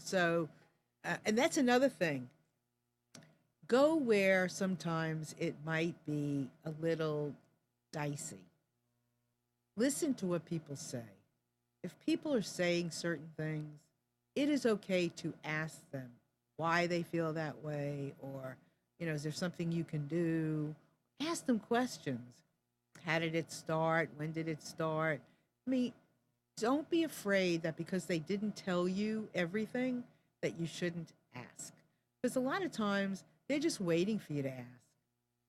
Speaker 1: So, and that's another thing. Go where sometimes it might be a little dicey. Listen to what people say. If people are saying certain things, it is okay to ask them why they feel that way, or, is there something you can do? Ask them questions. How did it start? When did it start? I mean, don't be afraid that because they didn't tell you everything, that you shouldn't ask. Because a lot of times they're just waiting for you to ask.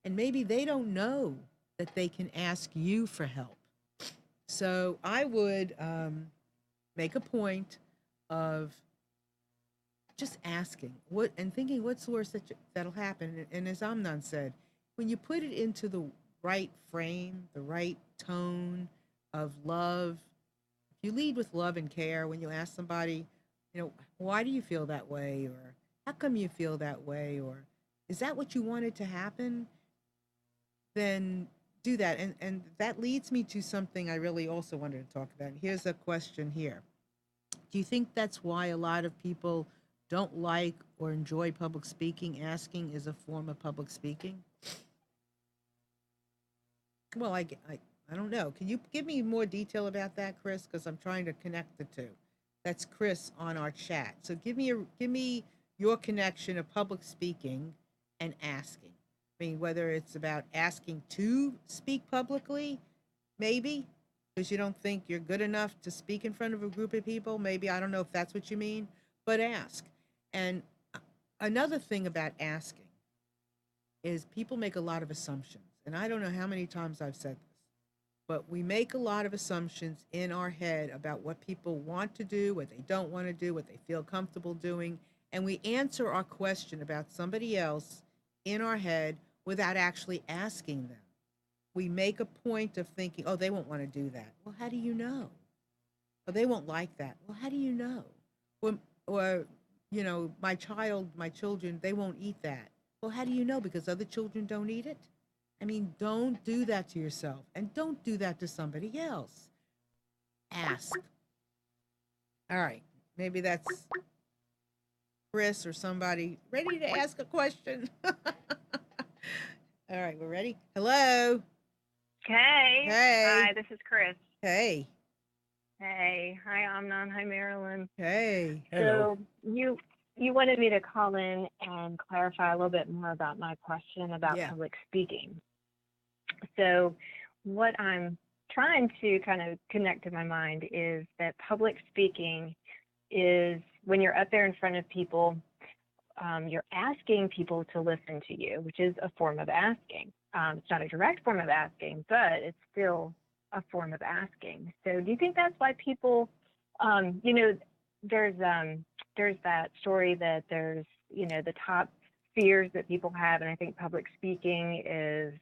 Speaker 1: And maybe they don't know that they can ask you for help. So I would make a point of just asking what and thinking what's the worst that'll happen. And as Amnon said, when you put it into the right frame, the right tone of love, if you lead with love and care when you ask somebody, why do you feel that way, or how come you feel that way, or is that what you wanted to happen? Then do that. And that leads me to something I really also wanted to talk about. Here's a question here. Do you think that's why a lot of people don't like or enjoy public speaking? Asking is a form of public speaking. Well, I don't know. Can you give me more detail about that, Chris? Because I'm trying to connect the two. That's Chris on our chat. So give me your connection of public speaking and asking. I mean, whether it's about asking to speak publicly, maybe, because you don't think you're good enough to speak in front of a group of people. Maybe, I don't know if that's what you mean, but ask. And another thing about asking is people make a lot of assumptions. And I don't know how many times I've said this, but we make a lot of assumptions in our head about what people want to do, what they don't want to do, what they feel comfortable doing. And we answer our question about somebody else in our head without actually asking them. We make a point of thinking, oh, they won't want to do that. Well, how do you know? Or they won't like that. Well, how do you know? Or my children, they won't eat that. Well, how do you know? Because other children don't eat it? I mean, don't do that to yourself, and don't do that to somebody else. Ask. All right. Maybe that's Chris or somebody ready to ask a question. All right, we're ready. Hello.
Speaker 3: Hey.
Speaker 1: Hey.
Speaker 3: Hi, this is Chris.
Speaker 1: Hey.
Speaker 3: Hey. Hi, Amnon. Hi, Marilyn.
Speaker 1: Hey.
Speaker 2: Hello.
Speaker 3: So you wanted me to call in and clarify a little bit more about my question about
Speaker 1: Yeah.
Speaker 3: public speaking. So what I'm trying to kind of connect to my mind is that public speaking is when you're up there in front of people, you're asking people to listen to you, which is a form of asking. It's not a direct form of asking, but it's still a form of asking. So do you think that's why people, there's that story that there's, the top fears that people have, and I think public speaking is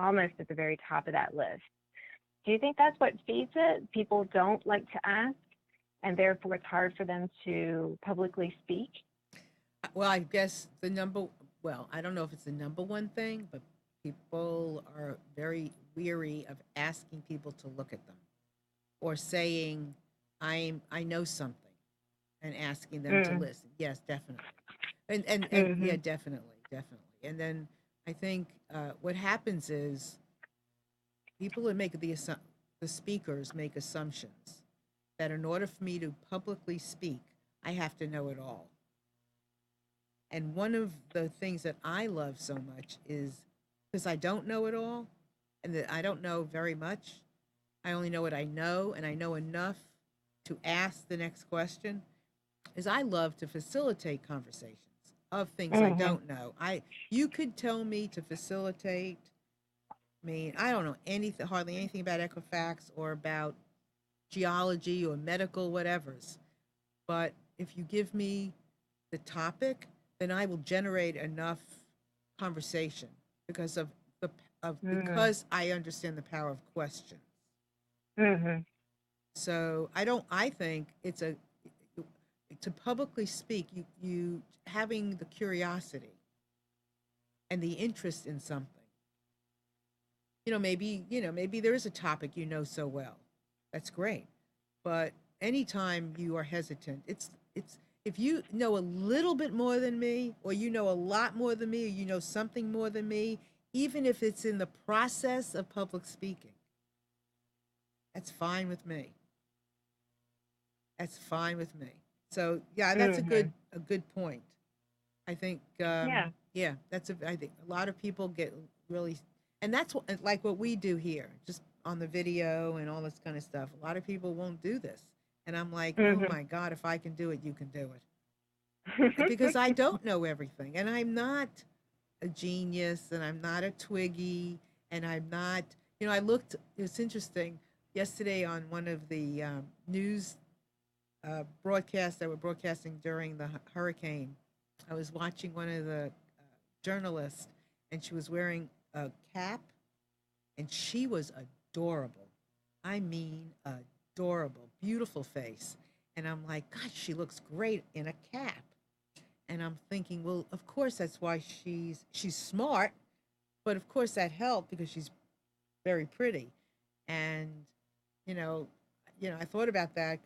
Speaker 3: almost at the very top of that list. Do you think that's what feeds it? People don't like to ask, and therefore it's hard for them to publicly speak?
Speaker 1: Well, I guess well, I don't know if it's the number one thing, but people are very weary of asking people to look at them or saying, I know something and asking them to
Speaker 3: Mm.
Speaker 1: listen. Yes, definitely. And
Speaker 3: Mm-hmm.
Speaker 1: yeah, definitely, definitely. And then I think what happens is people would make the speakers make assumptions that in order for me to publicly speak, I have to know it all. And one of the things that I love so much is because I don't know it all and that I don't know very much. I only know what I know and I know enough to ask the next question. Is I love to facilitate conversations of things I
Speaker 3: Mm-hmm.
Speaker 1: don't know. I You could tell me to facilitate. I mean, I don't know anything, hardly anything about Equifax or about geology or medical whatever's. But if you give me the topic, then I will generate enough conversation because the
Speaker 3: Mm-hmm.
Speaker 1: because I understand the power of question.
Speaker 3: Mm-hmm.
Speaker 1: So I don't. I think it's a to publicly speak. You having the curiosity and the interest in something. Maybe there is a topic you know so well. That's great. But anytime you are hesitant, it's if you know a little bit more than me, or you know a lot more than me, or you know something more than me, even if it's in the process of public speaking, that's fine with me. That's fine with me. So yeah, that's
Speaker 3: Mm-hmm.
Speaker 1: a good point. I think
Speaker 3: Yeah.
Speaker 1: yeah, I think a lot of people get really, and that's what like what we do here, just on the video and all this kind of stuff. A lot of people won't do this, and I'm like, oh
Speaker 3: Mm-hmm.
Speaker 1: my god, if I can do it, you can do it. Because I don't know everything, and I'm not a genius, and I'm not a Twiggy, and I'm not. I looked. It's interesting. Yesterday on one of the news broadcasts that were broadcasting during the hurricane, I was watching one of the journalists, and she was wearing a cap, and she was adorable. I mean, adorable, beautiful face. And I'm like, God, she looks great in a cap. And I'm thinking, well, of course that's why she's smart, but of course that helped because she's very pretty. And you know, I thought about that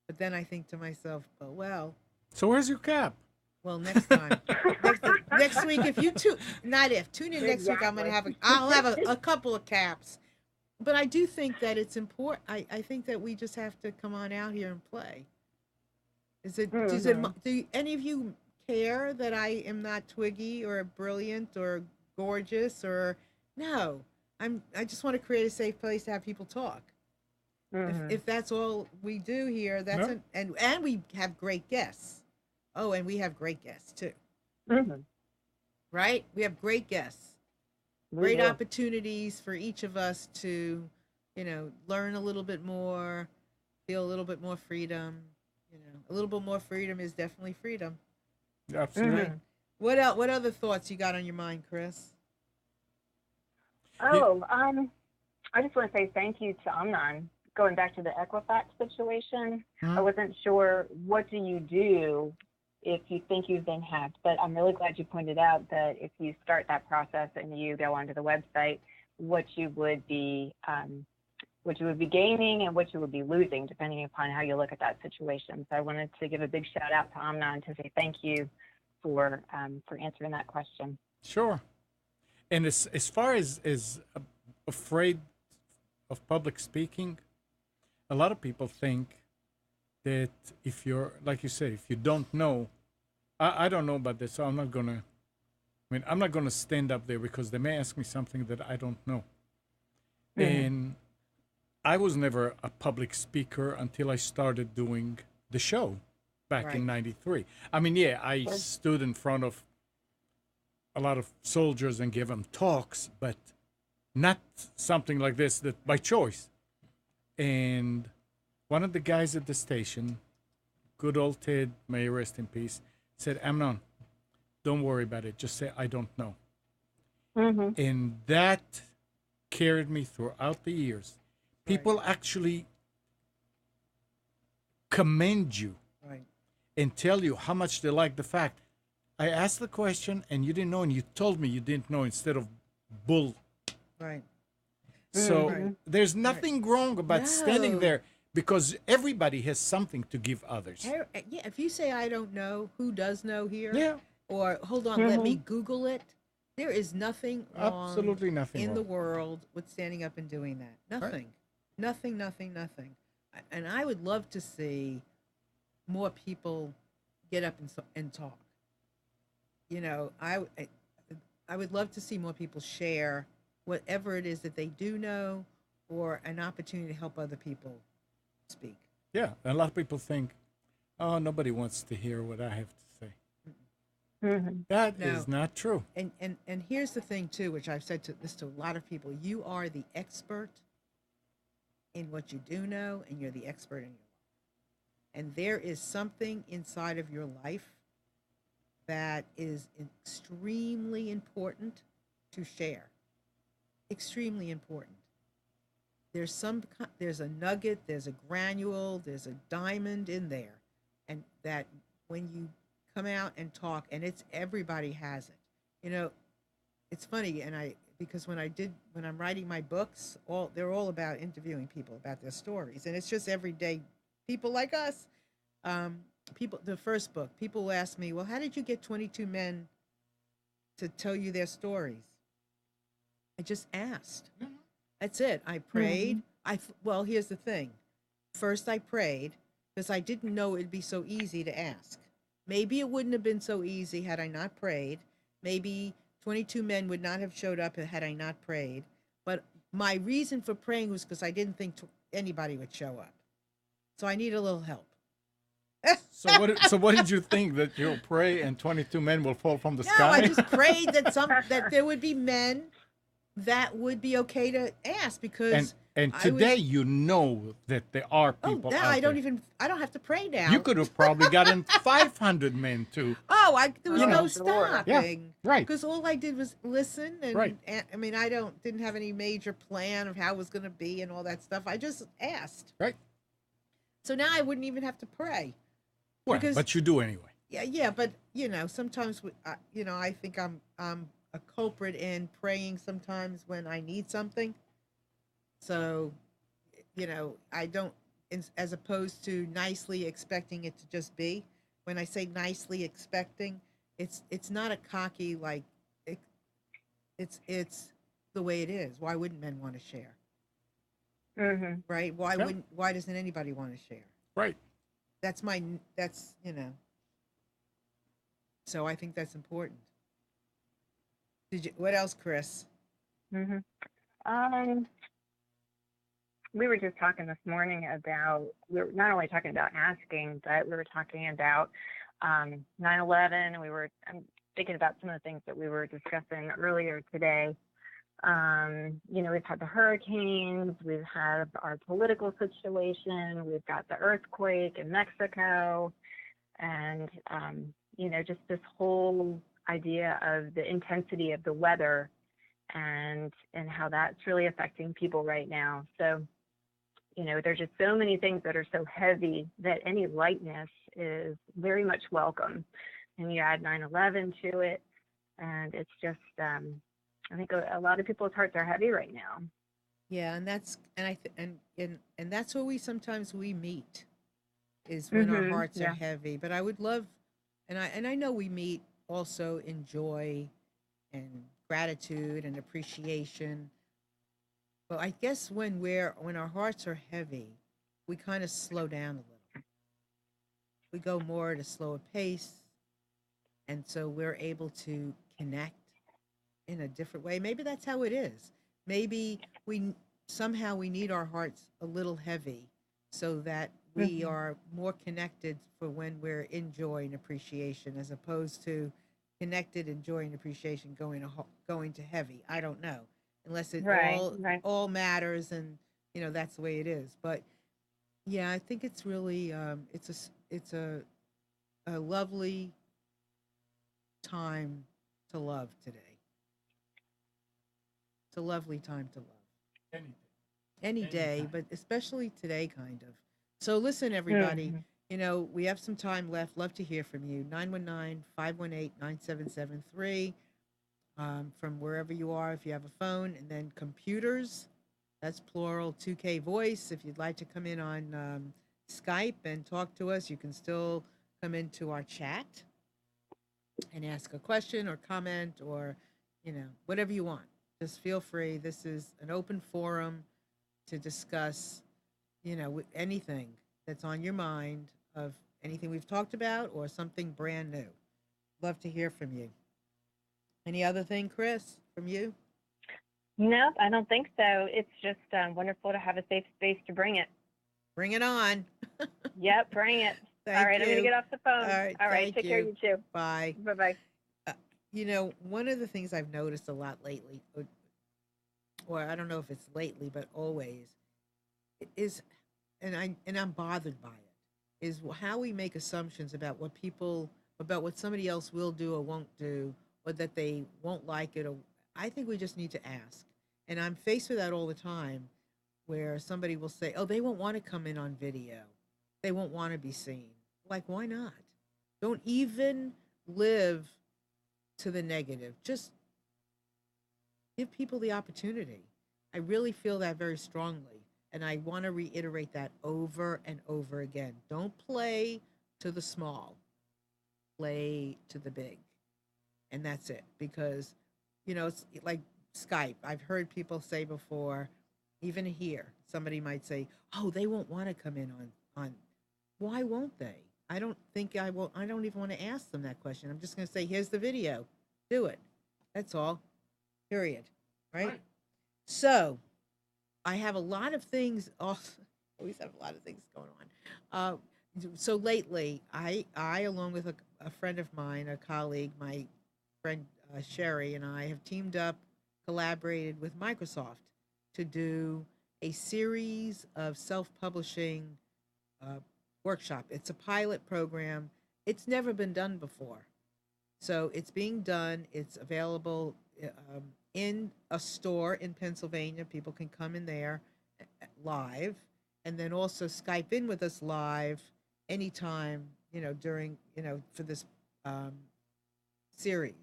Speaker 1: but then I think to myself, oh well,
Speaker 2: So where's your cap?
Speaker 1: next time, next week, if you not if tune in next week,
Speaker 3: Exactly.
Speaker 1: I'll have a couple of caps. But I do think that it's important. I think that we just have to come on out here and play.
Speaker 3: Mm-hmm.
Speaker 1: Do any of you care that I am not twiggy or brilliant or gorgeous or no? I just want to create a safe place to have people talk.
Speaker 3: Mm-hmm.
Speaker 1: If that's all we do here,
Speaker 2: No.
Speaker 1: and we have great guests. Oh, and we have great guests too,
Speaker 3: Mm-hmm.
Speaker 1: right? We have great guests,
Speaker 3: We
Speaker 1: great
Speaker 3: do.
Speaker 1: opportunities for each of us to, learn a little bit more, feel a little bit more freedom. A little bit more freedom is definitely freedom,
Speaker 2: Absolutely.
Speaker 1: right?
Speaker 3: Mm-hmm.
Speaker 1: What else? What other thoughts you got on your mind, Chris?
Speaker 2: Yeah.
Speaker 3: Oh, I just want to say thank you to Amnon. Going back to the Equifax situation, I
Speaker 1: Hmm.
Speaker 3: wasn't sure what do you do if you think you've been hacked, but I'm really glad you pointed out that if you start that process and you go onto the website, what you would be what you would be gaining and what you would be losing, depending upon how you look at that situation. So I wanted to give a big shout out to Amnon to say thank you for answering that question.
Speaker 2: Sure. And as far as afraid of public speaking, a lot of people think that if you're like you said, if you don't know, I don't know about this, so I'm not gonna. I mean, I'm not gonna stand up there because they may ask me something that I don't know.
Speaker 3: Mm-hmm.
Speaker 2: And I was never a public speaker until I started doing the show back in
Speaker 1: Right.
Speaker 2: '93. I mean, yeah, I stood in front of a lot of soldiers and gave them talks, but not something like this that by choice. And one of the guys at the station, good old Ted, may he rest in peace, said, Amnon, don't worry about it. Just say, I don't know.
Speaker 3: Mhm.
Speaker 2: And that carried me throughout the years.
Speaker 1: Right.
Speaker 2: People actually commend you
Speaker 1: Right.
Speaker 2: and tell you how much they like the fact. I asked the question and you didn't know, and you told me you didn't know instead of bull.
Speaker 1: Right.
Speaker 2: So
Speaker 1: Right.
Speaker 3: Mhm.
Speaker 2: there's
Speaker 1: Right.
Speaker 2: nothing wrong about standing
Speaker 1: No.
Speaker 2: there because everybody has something to give others.
Speaker 1: Yeah, if you say I don't know, who does know here?
Speaker 2: Yeah,
Speaker 1: Or hold on, let me
Speaker 3: Mhm.
Speaker 1: Google it. There is nothing wrong
Speaker 2: absolutely nothing
Speaker 1: in the
Speaker 2: wrong.
Speaker 1: world with standing up and doing that.
Speaker 2: Right?
Speaker 1: Nothing. Nothing, nothing, nothing. And I would love to see more people get up and talk. You know, I would love to see more people share whatever it is that they do know or an opportunity to help other people speak.
Speaker 2: Yeah, and a lot of people think, oh, nobody wants to hear what I have to say.
Speaker 3: Mhm.
Speaker 2: That
Speaker 1: No.
Speaker 2: is not true.
Speaker 1: And here's the thing too, which I've said to this to a lot of people: you are the expert in what you do know, and you're the expert in your life. And there is something inside of your life that is extremely important to share. Extremely important. There's a nugget, there's a granule, there's a diamond in there, and that when you come out and talk, and it's everybody has it. You know, it's funny, and I because when I'm writing my books, all they're all about interviewing people about their stories, and it's just everyday people like us. Um, people, the first book, people will ask me, well, how did you get 22 men to tell you their stories? I just asked. That's it. I prayed.
Speaker 3: Mhm.
Speaker 1: Well, here's the thing. First, I prayed because I didn't know it'd be so easy to ask. Maybe it wouldn't have been so easy had I not prayed. Maybe 22 men would not have showed up had I not prayed. But my reason for praying was because I didn't think anybody would show up. So I need a little help.
Speaker 2: So what did you think that you'll pray and 22 men will fall from the
Speaker 1: No, I
Speaker 2: sky?
Speaker 1: just prayed that there would be men that would be okay to ask
Speaker 2: and
Speaker 1: because
Speaker 2: and
Speaker 1: I
Speaker 2: today
Speaker 1: was
Speaker 2: you know that there are
Speaker 1: oh
Speaker 2: people
Speaker 1: now
Speaker 2: out there.
Speaker 1: I don't have to pray
Speaker 2: You
Speaker 1: now.
Speaker 2: could have probably gotten 500 men to,
Speaker 1: Oh, there was
Speaker 2: you
Speaker 3: Oh,
Speaker 1: no
Speaker 2: know,
Speaker 3: sure.
Speaker 2: yeah,
Speaker 1: stopping
Speaker 2: right,
Speaker 1: because all I did was listen
Speaker 2: right,
Speaker 1: and I mean didn't have any major plan of how it was going to be and all that stuff. I just asked.
Speaker 2: right.
Speaker 1: So now I wouldn't even have to pray
Speaker 2: Well,
Speaker 1: because
Speaker 2: but you do anyway.
Speaker 1: yeah, but you know, sometimes you know, I think I'm a culprit in praying sometimes when I need something. So, you know, I don't as opposed to nicely expecting it to just be. When I say nicely expecting, it's not a cocky like it, it's the way it is. Why wouldn't men want to share?
Speaker 3: Mhm.
Speaker 1: Right?
Speaker 2: Yeah,
Speaker 1: Why doesn't anybody want to share?
Speaker 2: right.
Speaker 1: That's, you know. So I think that's important. What else, Chris?
Speaker 3: Mhm. Um, we were just talking this morning about we were not only talking about asking, but we were talking about 9/11. I'm thinking about some of the things that we were discussing earlier today. You know, we've had the hurricanes, we've had our political situation, we've got the earthquake in Mexico, and you know, just this whole idea of the intensity of the weather and how that's really affecting people right now. So, you know, there's just so many things that are so heavy that any lightness is very much welcome. And you add 9/11 to it, and it's just, I think a lot of people's hearts are heavy right now.
Speaker 1: Yeah, and that's and I th- and that's where we meet is when our
Speaker 3: Mhm.
Speaker 1: hearts are
Speaker 3: Yeah.
Speaker 1: heavy. But I would love, and I know we meet also in joy and gratitude and appreciation. But I guess when our hearts are heavy, we kind of slow down a little. We go more at a slower pace, and so we're able to connect in a different way. Maybe that's how it is. Maybe somehow we need our hearts a little heavy so that we
Speaker 3: Mhm.
Speaker 1: are more connected for when we're in joy and appreciation as opposed to connected in joy and appreciation going to heavy. I don't know. Unless it
Speaker 3: Right. Right.
Speaker 1: all matters and you know that's the way it is. But yeah, I think it's really it's a lovely time to love today. It's a lovely time to love.
Speaker 2: Anything.
Speaker 1: Any day,
Speaker 2: Anytime.
Speaker 1: but especially today, kind of. So, listen, everybody,
Speaker 3: Hmm.
Speaker 1: we have some time left. Love to hear from you. 919-518-9773 from wherever you are, if you have a phone, and then computers, that's plural, 2K voice. If you'd like to come in on Skype and talk to us, you can still come into our chat and ask a question or comment or, whatever you want. Just feel free. This is an open forum to discuss, anything that's on your mind of anything we've talked about or something brand new. Love to hear from you. Any other thing, Chris, from you?
Speaker 3: Nope, I don't think so. It's just wonderful to have a safe space to bring it.
Speaker 1: Bring it on.
Speaker 3: Yep, bring it. All
Speaker 1: Thank
Speaker 3: right, I'm going to
Speaker 1: you.
Speaker 3: get off the
Speaker 1: All
Speaker 3: phone.
Speaker 1: right.
Speaker 3: All right,
Speaker 1: Thank
Speaker 3: take care,
Speaker 1: you.
Speaker 3: you too.
Speaker 1: Bye.
Speaker 3: Bye bye.
Speaker 1: Uh, one of the things I've noticed a lot lately, or I don't know if it's lately, but always, is, and I'm bothered by it, is how we make assumptions about what somebody else will do or won't do, or that they won't like it. Or I think we just need to ask. And I'm faced with that all the time, where somebody will say, "Oh, they won't want to come in on video. They won't want to be seen." Like, why not? Don't even live to the negative. Just give people the opportunity. I really feel that very strongly. And I want to reiterate that over and over again. Don't play to the small, play to the big. And that's it. Because, it's like Skype. I've heard people say before, even here, somebody might say, "Oh, they won't want to come in on." Why won't they? I don't think I will. I don't even want to ask them that question. I'm just going to say, "Here's the video. Do it." That's all. Period. Right?
Speaker 2: Right.
Speaker 1: So, I have a lot of things. Always have a lot of things going on. So lately, I along with a friend of mine, a colleague, my friend Sherry, and I have teamed up, collaborated with Microsoft to do a series of self-publishing uh, workshop. It's a pilot program. It's never been done before. So it's being done. It's available in a store in Pennsylvania. People can come in there live, and then also Skype in with us live anytime, during, for this um, series.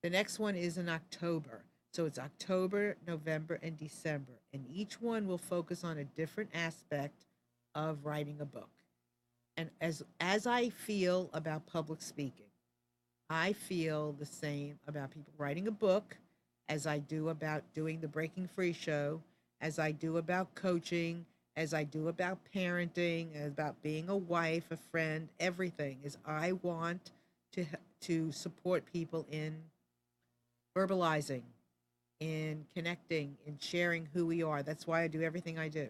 Speaker 1: The next one is in October. So it's October, November, and December. And each one will focus on a different aspect of writing a book. And as I feel about public speaking, I feel the same about people writing a book as I do about doing the Breaking Free show, as I do about coaching, as I do about parenting, as about being a wife, a friend, everything is I want to support people in verbalizing, in connecting, in sharing who we are. That's why I do everything I do.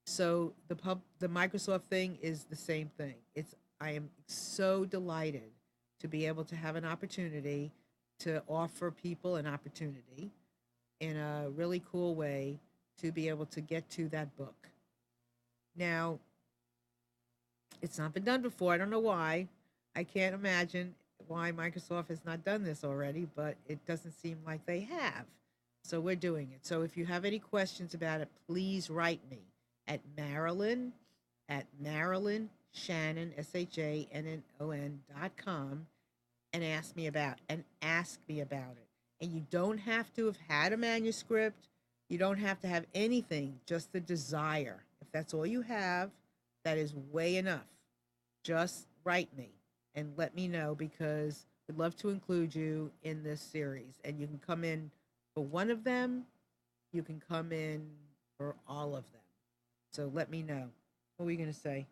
Speaker 1: So the Microsoft thing is the same thing. I am so delighted to be able to have an opportunity to offer people an opportunity in a really cool way to be able to get to that book. Now, it's not been done before. I don't know why. I can't imagine why Microsoft has not done this already, but it doesn't seem like they have. So we're doing it. So if you have any questions about it, please write me at Marilyn Shannon, SHANNON.com, and ask me about it. And you don't have to have had a manuscript. You don't have to have anything, just the desire. If that's all you have, that is way enough. Just write me and let me know, because we'd love to include you in this series. And you can come in for one of them, you can come in for all of them. So let me know. What were you going to say?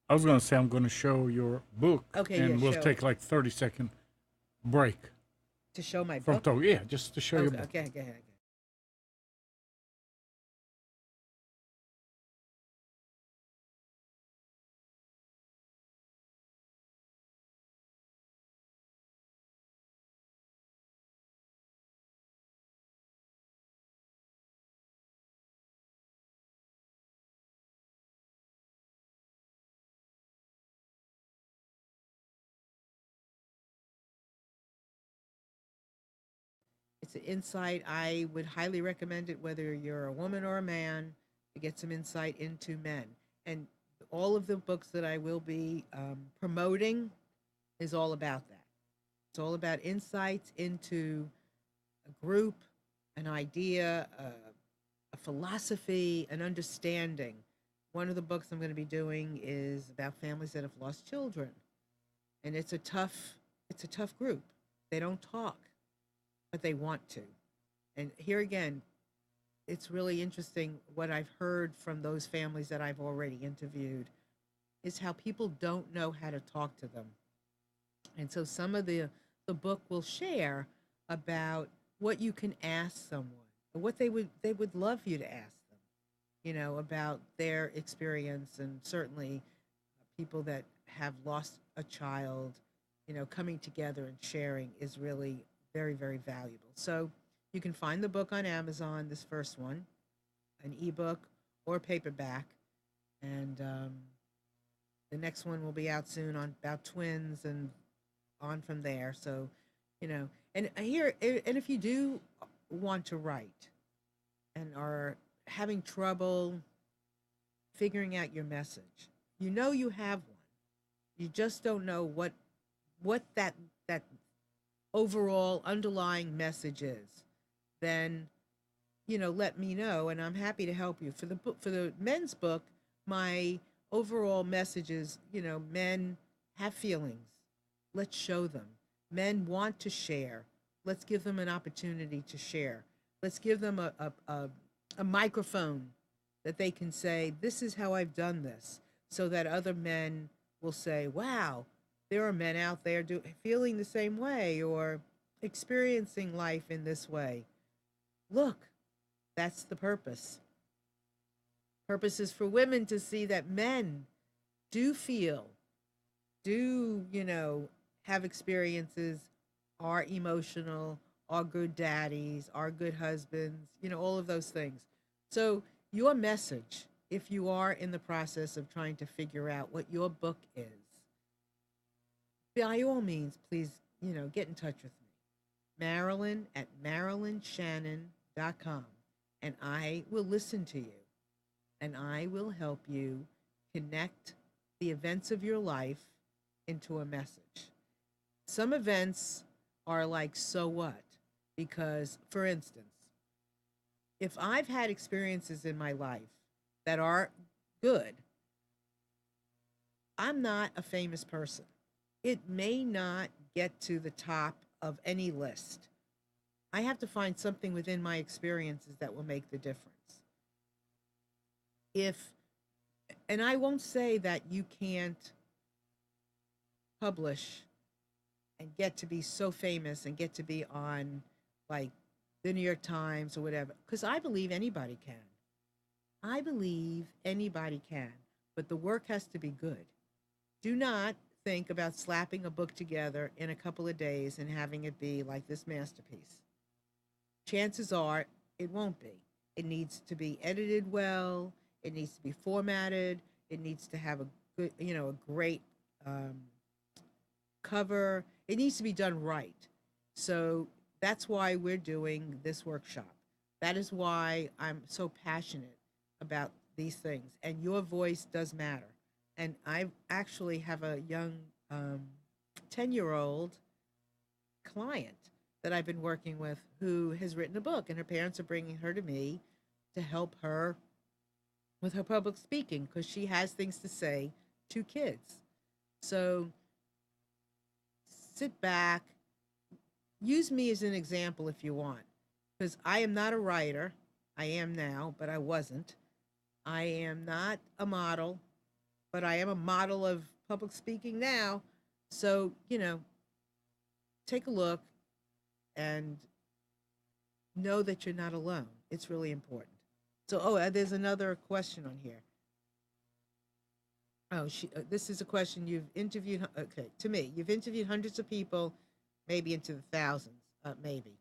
Speaker 2: I was going to say I'm going to show your book,
Speaker 1: Okay,
Speaker 2: and
Speaker 1: yeah,
Speaker 2: we'll
Speaker 1: show
Speaker 2: take
Speaker 1: it.
Speaker 2: like 30-second break
Speaker 1: To show my
Speaker 2: from
Speaker 1: book?
Speaker 2: talk. Yeah, just to show your
Speaker 1: Okay,
Speaker 2: book.
Speaker 1: okay, go ahead. It's an insight. I would highly recommend it whether you're a woman or a man to get some insight into men. And all of the books that I will be promoting is all about that. It's all about insights into a group, an idea, a philosophy, an understanding. One of the books I'm going to be doing is about families that have lost children, and it's a tough group. They don't talk, but they want to. And here again, it's really interesting what I've heard from those families that I've already interviewed is how people don't know how to talk to them. And so some of the book will share about what you can ask someone, or what they would love you to ask them, about their experience, and certainly people that have lost a child, coming together and sharing is really very, very valuable. So you can find the book on Amazon, this first one, an ebook or paperback, and the next one will be out soon on about twins and on from there. So, and here, and if you do want to write and are having trouble figuring out your message, you have one. You just don't know what that overall underlying message is. Then, let me know, and I'm happy to help you. For the men's book, my overall message is, men have feelings. Let's show them. Men want to share. Let's give them an opportunity to share. Let's give them a microphone that they can say, this is how I've done this, so that other men will say, wow, there are men out there feeling the same way or experiencing life in this way. Look, that's the purpose. Purpose is for women to see that men do feel, do, have experiences, are emotional, are good daddies, are good husbands, all of those things. So, your message, if you are in the process of trying to figure out what your book is, by all means, please, get in touch with me. Marilyn at MarilynShannon.com. And I will listen to you, and I will help you connect the events of your life into a message. Some events are like, so what? Because, for instance, if I've had experiences in my life that are good, I'm not a famous person. It may not get to the top of any list. I have to find something within my experiences that will make the difference. If, and I won't say that you can't publish and get to be so famous and get to be on like the New York Times or whatever, because I believe anybody can. I believe anybody can, but the work has to be good. Do not think about slapping a book together in a couple of days and having it be like this masterpiece. Chances are it won't be. It needs to be edited well. It needs to be formatted. It needs to have a good, a great cover. It needs to be done right. So that's why we're doing this workshop. That is why I'm so passionate about these things. And your voice does matter. And I actually have a young 10-year-old client that I've been working with who has written a book, and her parents are bringing her to me to help her with her public speaking because she has things to say to kids. So sit back, use me as an example if you want, because I am not a writer. I am now, but I wasn't. I am not a model, but I am a model of public speaking now. So, take a look and know that you're not alone. It's really important. So, there's another question on here. Oh, this is a question you've interviewed. Okay, to me, you've interviewed hundreds of people, maybe into the thousands, maybe.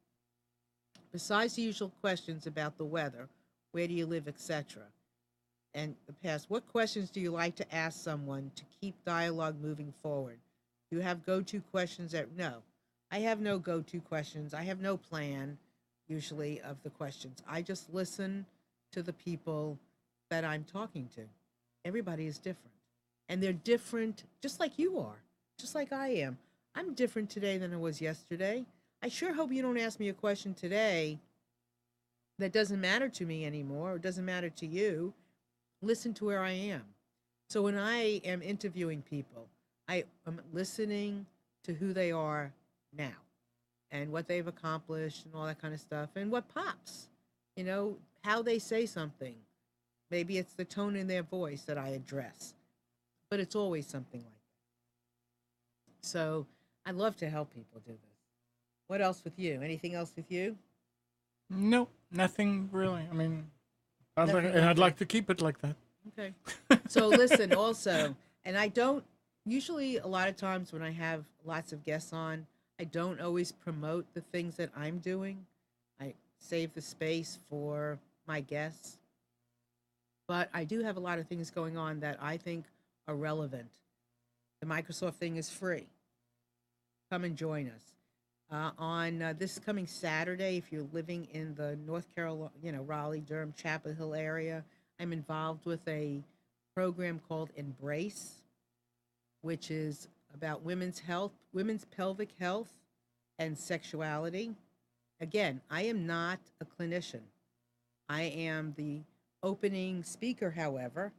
Speaker 1: Besides the usual questions about the weather, where do you live, etc., and the past, what questions do you like to ask someone to keep dialogue moving forward? Do you have go-to questions that, no, I have no go-to questions. I have no plan. usually of the questions. I just listen to the people that I'm talking to. Everybody is different. And they're different just like you are, just like I am. I'm different today than I was yesterday. I sure hope you don't ask me a question today that doesn't matter to me anymore or doesn't matter to you. Listen to where I am. So when I am interviewing people, I am listening to who they are now and what they've accomplished and all that kind of stuff and what pops, how they say something. Maybe it's the tone in their voice that I address, but it's always something like that. So I love to help people do this. What else with you? Anything else with you?
Speaker 2: No, nothing really. I mean,
Speaker 1: Nothing
Speaker 2: and
Speaker 1: like
Speaker 2: I'd
Speaker 1: that.
Speaker 2: like to keep it like that.
Speaker 1: Okay. So listen also, and I don't usually a lot of times when I have lots of guests on, I don't always promote the things that I'm doing. I save the space for my guests. But I do have a lot of things going on that I think are relevant. The Microsoft thing is free. Come and join us. On this coming Saturday, if you're living in the North Carolina, Raleigh, Durham, Chapel Hill area, I'm involved with a program called Embrace, which is about women's health, women's pelvic health, and sexuality. Again, I am not a clinician. I am the opening speaker, however,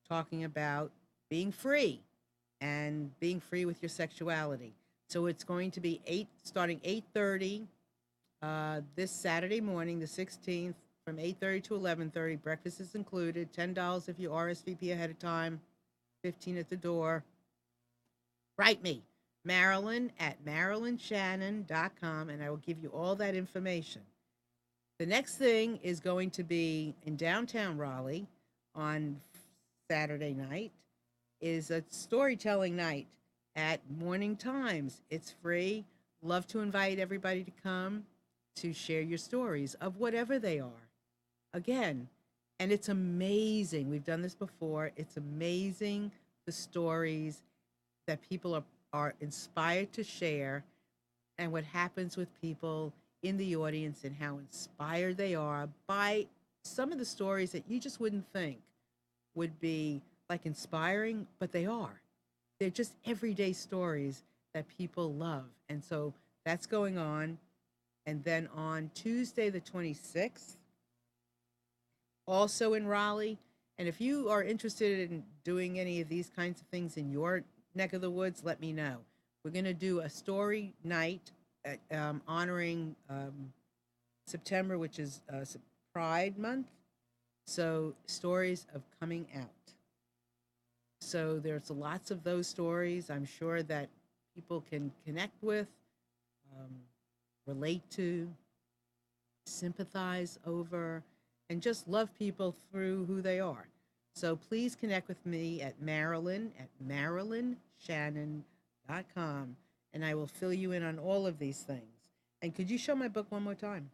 Speaker 1: talking about being free and being free with your sexuality. So it's going to be starting 8:30 this Saturday morning, the 16th, from 8:30 to 11:30. Breakfast is included. $10 if you RSVP ahead of time. 15 at the door. Write me, Marilyn at MarilynShannon.com, and I will give you all that information. The next thing is going to be in downtown Raleigh on Saturday night is a storytelling night at Morning Times. It's free. Love to invite everybody to come to share your stories of whatever they are. Again, and it's amazing. We've done this before. It's amazing the stories that people are inspired to share and what happens with people in the audience and how inspired they are by some of the stories that you just wouldn't think would be like inspiring, but they are. They're just everyday stories that people love. And so that's going on. And then on Tuesday, the 26th, also in Raleigh. And if you are interested in doing any of these kinds of things in your neck of the woods, let me know. We're going to do a story night honoring September, which is Pride Month. So stories of coming out. So there's lots of those stories I'm sure that people can connect with, um, relate to, sympathize over, and just love people through who they are. So please connect with me at MarilynShannon.com, and I will fill you in on all of these things. And could you show my book one more time?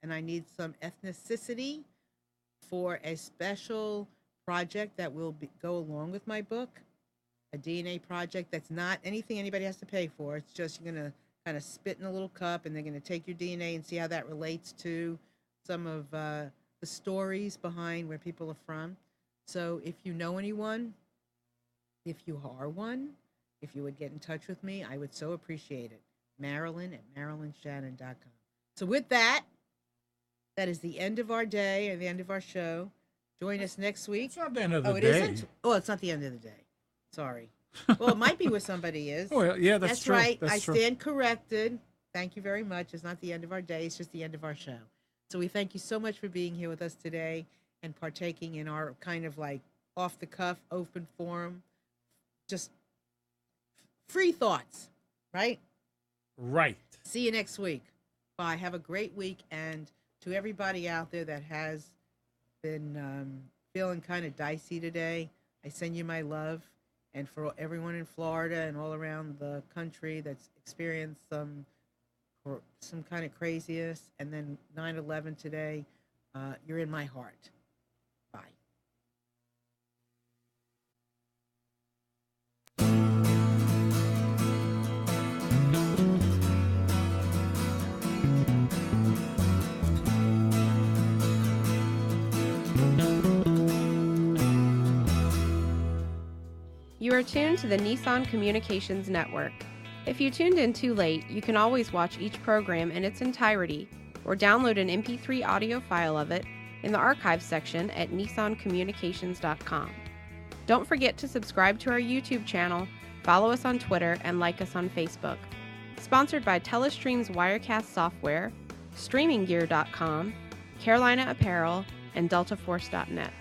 Speaker 1: And I need some ethnicity for a special project that will go along with my book, a DNA project that's not anything anybody has to pay for. It's just you're going to kind of spit in a little cup and they're going to take your DNA and see how that relates to some of the stories behind where people are from. So if you know anyone, if you are one, if you would get in touch with me, I would so appreciate it. Marilyn at MarilynShannon.com. So with that, that is the end of our day and the end of our show. Join us next week.
Speaker 2: It's not the end of the
Speaker 1: Oh, it
Speaker 2: day.
Speaker 1: isn't? Oh, it's not the end of the day. Sorry. Well, it might be where somebody is.
Speaker 2: Well, yeah, that's true.
Speaker 1: Right.
Speaker 2: That's
Speaker 1: I
Speaker 2: true.
Speaker 1: stand corrected. Thank you very much. It's not the end of our day. It's just the end of our show. So we thank you so much for being here with us today and partaking in our kind of like off the cuff, open forum, just free thoughts, right?
Speaker 2: Right.
Speaker 1: See you next week. Bye. Have a great week. And to everybody out there that has been feeling kind of dicey today. I send you my love. And for everyone in Florida and all around the country that's experienced some kind of craziness, and then 9/11 today, you're in my heart. Bye.
Speaker 4: You are tuned to the Nissan Communications Network. If you tuned in too late, you can always watch each program in its entirety or download an MP3 audio file of it in the archives section at nissancommunications.com. Don't forget to subscribe to our YouTube channel, follow us on Twitter, and like us on Facebook. Sponsored by Telestream's Wirecast software, StreamingGear.com, Carolina Apparel, and DeltaForce.net.